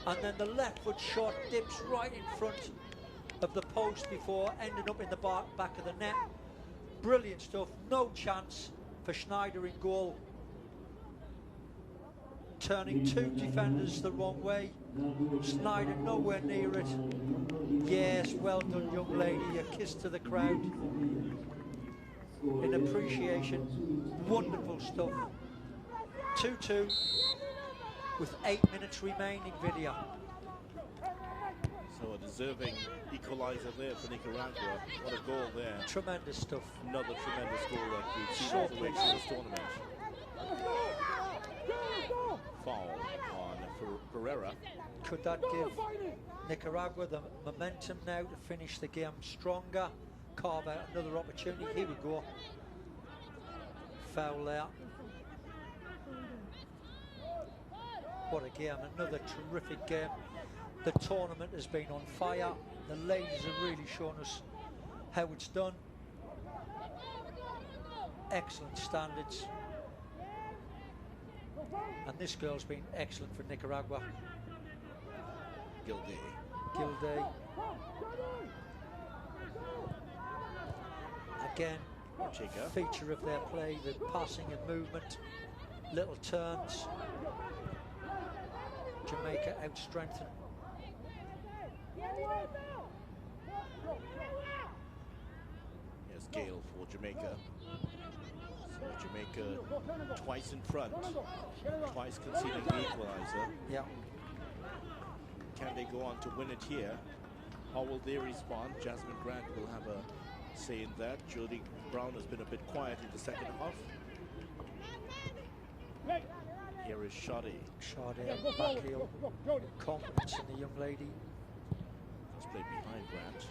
and then the left foot shot dips right in front of the post before ending up in the back of the net. Brilliant stuff. No chance for Schneider in goal. Turning 2 defenders the wrong way. Schneider nowhere near it. Yes, well done, young lady. A kiss to the crowd in appreciation. Wonderful stuff. 2-2 with 8 minutes remaining, Vidya. So a deserving equalizer there for Nicaragua. What a goal there. Tremendous stuff. Another tremendous goal that we've seen all the way through this tournament. Foul on Pereira. Could that give Nicaragua the momentum now to finish the game stronger? Carve out another opportunity. Here we go. Foul there. What a game, another terrific game. The tournament has been on fire. The ladies have really shown us how it's done. Excellent standards. And this girl's been excellent for Nicaragua. Gilday. Again, feature of their play, the passing and movement. little turns. Jamaica out-strengthened. Here's Gale for Jamaica. So Jamaica twice in front, twice conceding the equalizer. Yeah. Can they go on to win it here? How will they respond? Jasmine Grant will have a say in that. Jodie Brown has been a bit quiet in the second half. Here is Sade. Sade, back heel. Confidence in the young lady. Let's play behind Grant.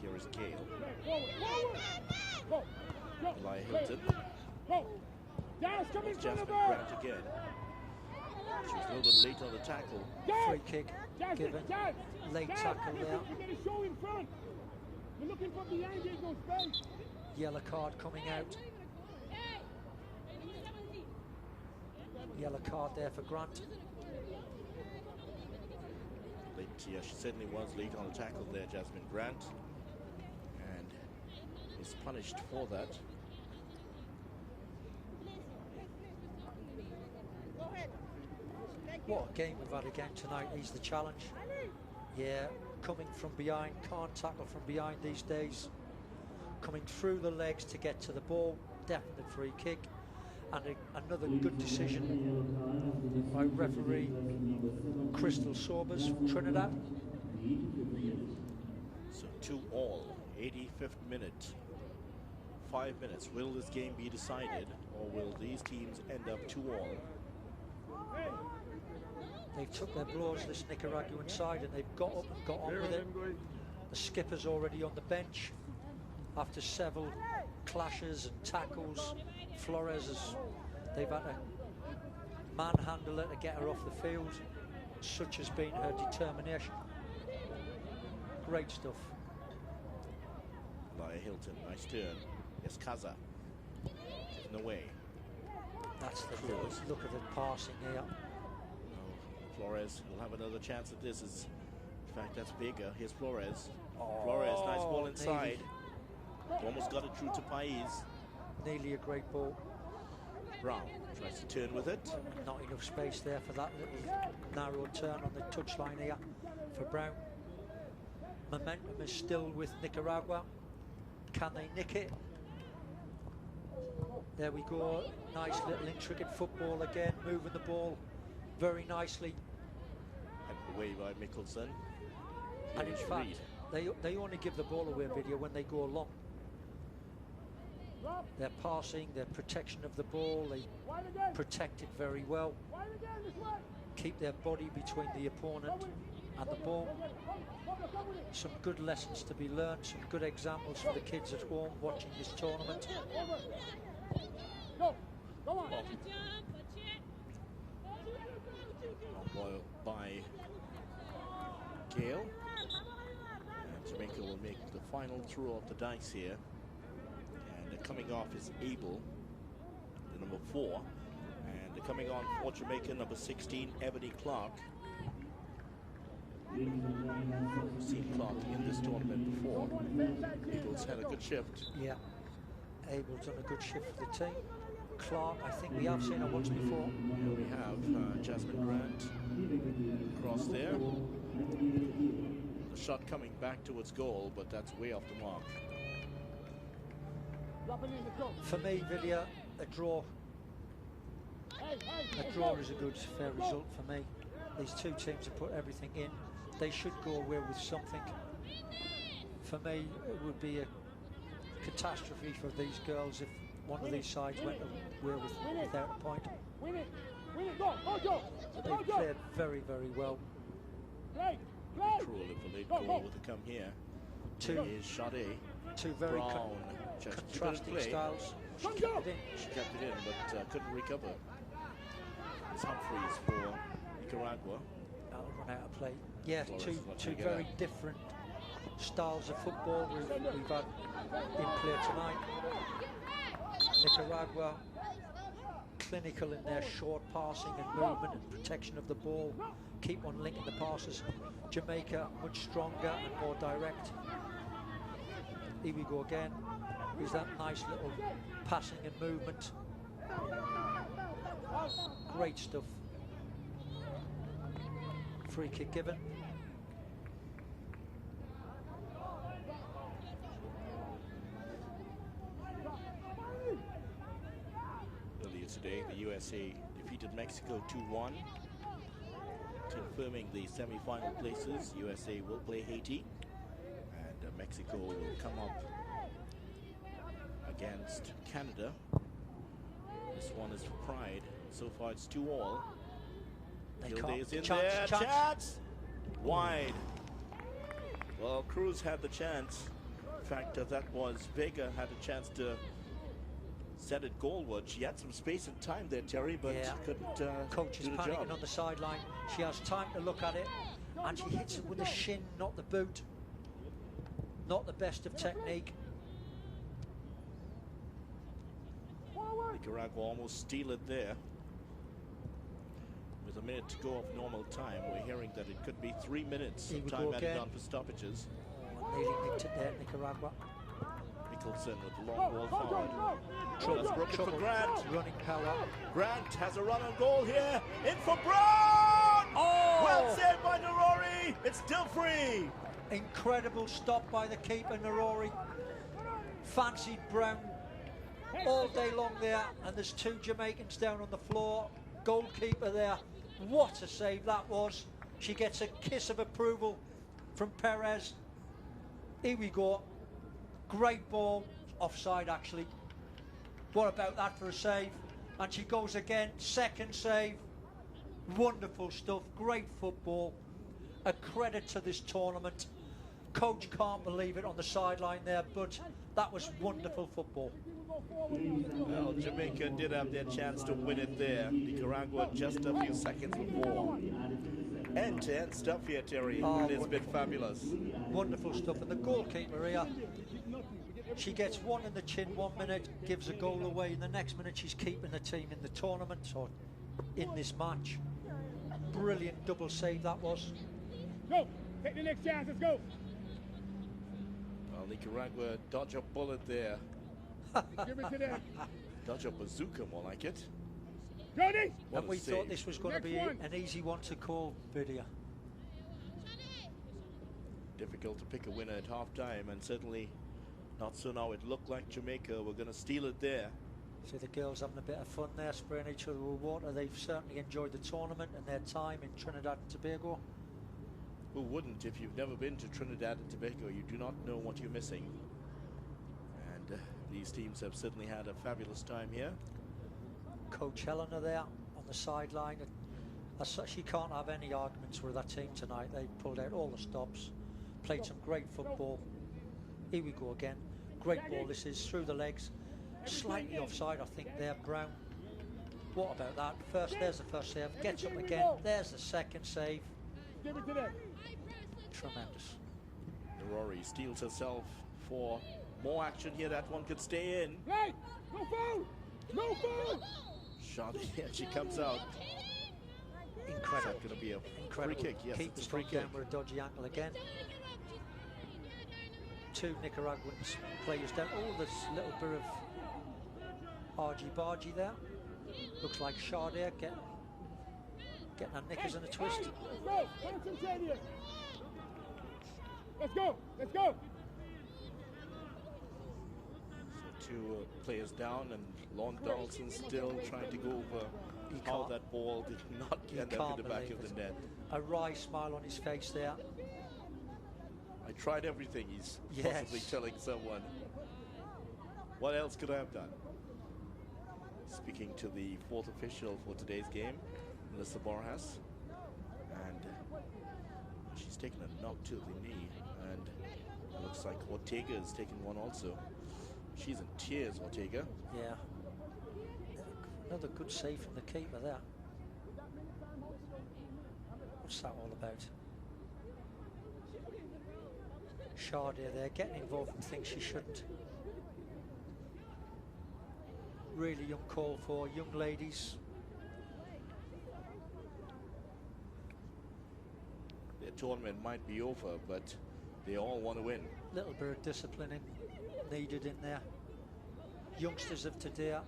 Here is Gale. Eli Hilton. Jasmine Grant again. She was a little bit late on the tackle. Free kick given. Late tackle there. You're looking for behind, there's no space. Yellow card coming out. Yellow card there for Grant. Late, yeah, she certainly was late on the tackle there, Jasmine Grant. And is punished for that. What a game we've had again tonight. He's the challenge. Yeah, coming from behind, can't tackle from behind these days. Coming through the legs to get to the ball, definite free kick. And another good decision by referee Crystal Sobers from Trinidad. So 2-all, 85th minute. 5 minutes. Will this game be decided, or will these teams end up 2-all? They took their blows, this Nicaraguan side, and they've got up and got on with it. The skipper's already on the bench after several clashes and tackles. Flores they've had to manhandle her to get her off the field. Such has been her determination. Great stuff. Laia Hilton, nice turn. Yes, Kaza. Given away. That's the look at the passing here. Flores will have another chance at this. In fact, that's bigger. Here's Flores. Flores, nice ball inside. Almost got it through to Pais. Nearly a great ball. Brown tries to turn with it. Not enough space there for that little narrow turn on the touchline here for Brown. Momentum is still with Nicaragua. Can they nick it? There we go. Nice little intricate football again, moving the ball very nicely. Headed away by Mickelson. And in fact, they only give the ball away video when they go long. Their passing, their protection of the ball, they protect it very well. Keep their body between the opponent and the ball. Some good lessons to be learned, some good examples for the kids at home watching this tournament. Ball by Gale. And Jamaica will make the final throw of the dice here. And coming off is Abel, the number 4. And coming on for Jamaica, number 16, Ebony Clark. We've seen Clark in this tournament before. Abel's had a good shift. Yeah, Abel's done a good shift for the team. Clark, I think we have seen her once before. Here we have Jasmine Grant across there. The shot coming back towards goal, but that's way off the mark. For me, Villiers, a draw. A draw is a good, fair result for me. These two teams have put everything in. They should go away with something. For me, it would be a catastrophe for these girls if one of these sides went away without a point. They've played very, very well. Cruel if a late goal were to come here. Two is Sade. Two very Brown, contrasting styles. She kept it in, but couldn't recover. It's Humphreys for Nicaragua. That'll run out of play. Yeah, Flores two very different styles of football we've had in play tonight. Nicaragua, clinical in their short passing and movement and protection of the ball. Keep on linking the passes. Jamaica, much stronger and more direct. Here we go again. Is that nice little passing and movement. Great stuff. Free kick given. Earlier today, the USA defeated Mexico 2-1, confirming the semi-final places. USA will play Haiti, and Mexico will come up against Canada. This one is for pride. So far, it's 2-all. Gilday is in there. Chance! Wide. Well, Cruz had the chance. In fact, that was Vega had a chance to set it goalward. She had some space and time there, Terry, but couldn't Coach is do the panicking job. on the sideline. She has time to look at it, and she hits it with the shin, not the boot. Not the best of technique. Nicaragua almost steal it there. With a minute to go of normal time, we're hearing that it could be 3 minutes of time added on for stoppages. Oh, nearly nicked it there, Nicaragua. Nicholson with the long ball forward. Trouble, Broken trouble. for Grant. Running power. Grant has a run on goal here. In for Brown! Oh! Well saved by Narori. It's still free. Incredible stop by the keeper, Narori. Fancied Brown all day long there, and there's two Jamaicans down on the floor. Goalkeeper there. What a save that was. She gets a kiss of approval from Perez. Here we go. Great ball. Offside, actually. What about that for a save? And she goes again. Second save. Wonderful stuff. Great football. A credit to this tournament. Coach can't believe it on the sideline there, but that was wonderful football. Well, Jamaica did have their chance to win it there. Nicaragua just a few seconds before. End-to-end stuff here, Terry. Oh, It's been fabulous. Wonderful stuff. And the goalkeeper here, she gets one in the chin 1 minute, gives a goal away. In the next minute, she's keeping the team in the tournament or in this match. Brilliant double save that was. Go! Take the next chance, let's go! Well, Nicaragua dodge a bullet there. Give it to them. Dodge a bazooka, more like it. Jody! What And a we save. thought this was going to Next be one. an easy one to call, Vidya. Difficult to pick a winner at half-time, and certainly not so now. It looked like Jamaica were going to steal it there. See the girls having a bit of fun there, spraying each other with water. They've certainly enjoyed the tournament and their time in Trinidad and Tobago. Who wouldn't? If you've never been to Trinidad and Tobago, you do not know what you're missing. And these teams have certainly had a fabulous time here. Coach Helena there on the sideline. As such, she can't have any arguments with that team tonight. They pulled out all the stops, played some great football. Here we go again. Great ball. This is through the legs. Slightly offside, I think, there, Brown. What about that? There's the first save. Gets up again. There's the second save. Give it to them. Tremendous. Rory steals herself for more action here. That one could stay in. Hey! No foul! No foul! Shot here. She comes out. Incredible. Is that going to be a Incredible. free kick? Yes, Keep it's the a free front kick. down with a dodgy angle again. Two Nicaraguans players down. Oh, there's a little bit of argy-bargy there. Looks like Sade getting her knickers in a twist. Let's go! Concentrate here! Let's go! Let's go! So two players down, and Lon Donaldson still trying to go over how can't- that ball did not You end up can't in the back believe of it. the net. A wry smile on his face there. I tried everything, he's Yes. possibly telling someone. What else could I have done? Speaking to the fourth official for today's game, Melissa Borjas, and she's taken a knock to the knee, and it looks like Ortega is taking one also. She's in tears, Ortega. Yeah. Another good save from the keeper there. What's that all about? Sade there, getting involved in things she shouldn't. Really young call for young ladies. Their tournament might be over, but they all want to win. Little bit of disciplining needed in there. Youngsters of today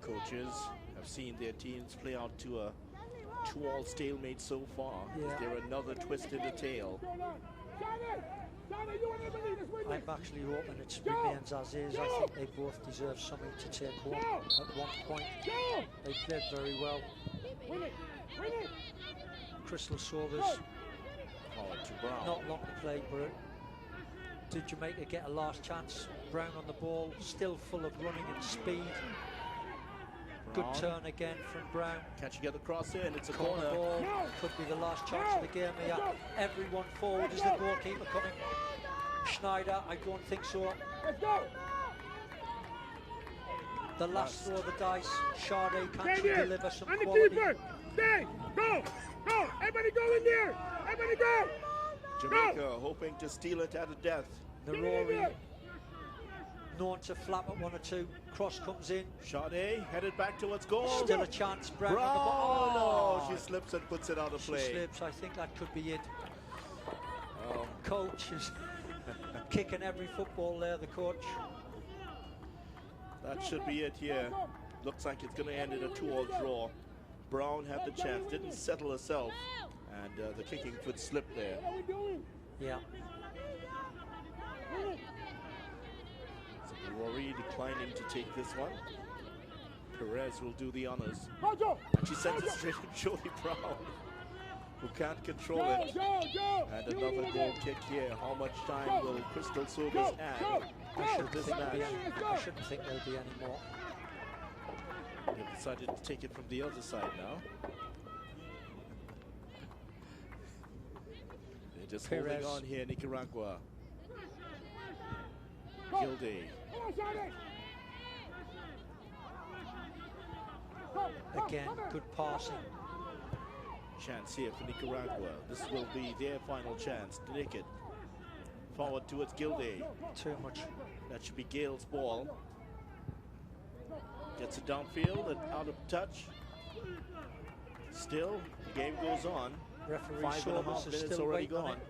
Coaches have seen their teams play out to a 2-all stalemate so far. Yeah. Is there another twist in the tail? I'm actually hoping it remains as is. I think they both deserve something to take home at one point. They played very well. Crystal Sobers, Forward to Brown. not long to play, but did Jamaica get a last chance? Brown on the ball, still full of running and speed. Good turn again from Brown. Catching at the cross in, it's a Corner corner. ball, could be the last chance of the game here. Everyone forward. Is the goalkeeper coming? Schneider, I don't think so. The last throw of the dice. Sade, can she deliver some And the quality? keeper, stay, go, go, everybody go in there, everybody go. Jamaica hoping to steal it at a death. Narori, known to flap at 1 or 2. Cross comes in. Sade headed back towards goal. Still a chance. Brown on the Brown, ball. no, she slips and puts it out of She play. slips. I think that could be it. Oh, Coach is kicking every football there, the coach. that should be it here. Looks like it's going to end in a 2-all draw. Brown had the chance, didn't settle herself, and the kicking foot slipped there. Yeah. So Rory declining to take this one. Perez will do the honors. And she sends it straight to Jody Brown, who can't control it. And another goal kick here. How much time will Crystal Sobers add I to shouldn't this think match? there'll be any more. They've decided to take it from the other side now. They're just Perez. holding on here, Nicaragua. Gilday. Again, good passing. Chance here for Nicaragua. This will be their final chance to nick it. Forward towards Gilday. Too much. That should be Gale's ball. Gets it downfield and out of touch. Still, the game goes on. Referee 5.5 Sobers is minutes still already waiting on gone. it.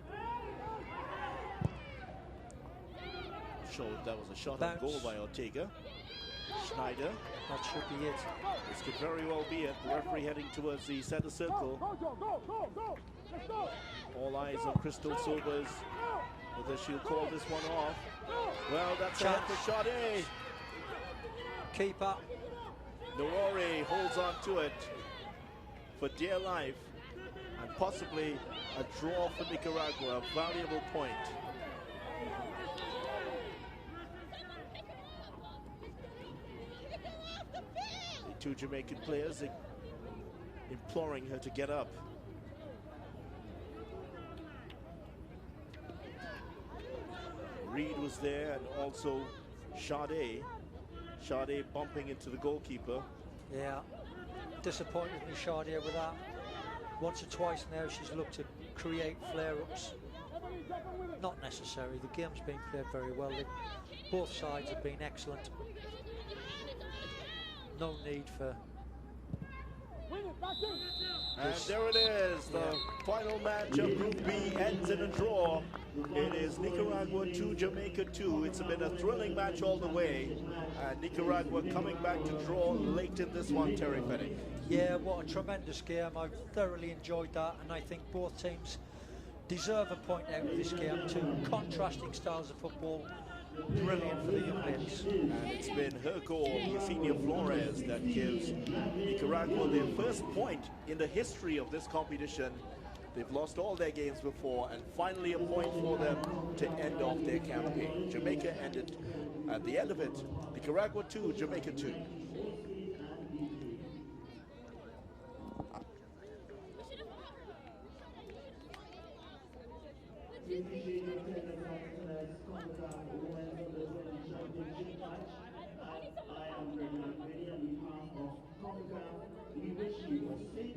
Showed that was a shot Bounce. on goal by Ortega. Schneider. That should be it. This could very well be it. The referee heading towards the center circle. All eyes on Crystal Sobers. Whether she'll call this one off. Well, that's a hit for Sade. Keeper. Narori holds on to it for dear life, and possibly a draw for Nicaragua, a valuable point. The two Jamaican players imploring her to get up. Reed was there, and also Sade. Sade bumping into the goalkeeper. Yeah. Disappointed me, Sade, with that. Once or twice now she's looked to create flare-ups. Not necessary. The game's been played very well. Both sides have been excellent. No need for... And there it is. The final match of Group B ends in a draw. It is Nicaragua 2, Jamaica 2. It's been a thrilling match all the way. And Nicaragua coming back to draw late in this one, Terry Fennick. Yeah, what a tremendous game. I thoroughly enjoyed that, and I think both teams deserve a point out of this game. Two contrasting styles of football. Brilliant for the young ladies. And it's been her goal, Yesenia Flores, that gives Nicaragua their first point in the history of this competition. They've lost all their games before, and finally a point for them to end off their campaign. Jamaica ended at the end of it. Nicaragua 2, Jamaica 2. Concacaf Women's Under-20 Championship match. I am Brendan on behalf of Concacaf. We wish you a safe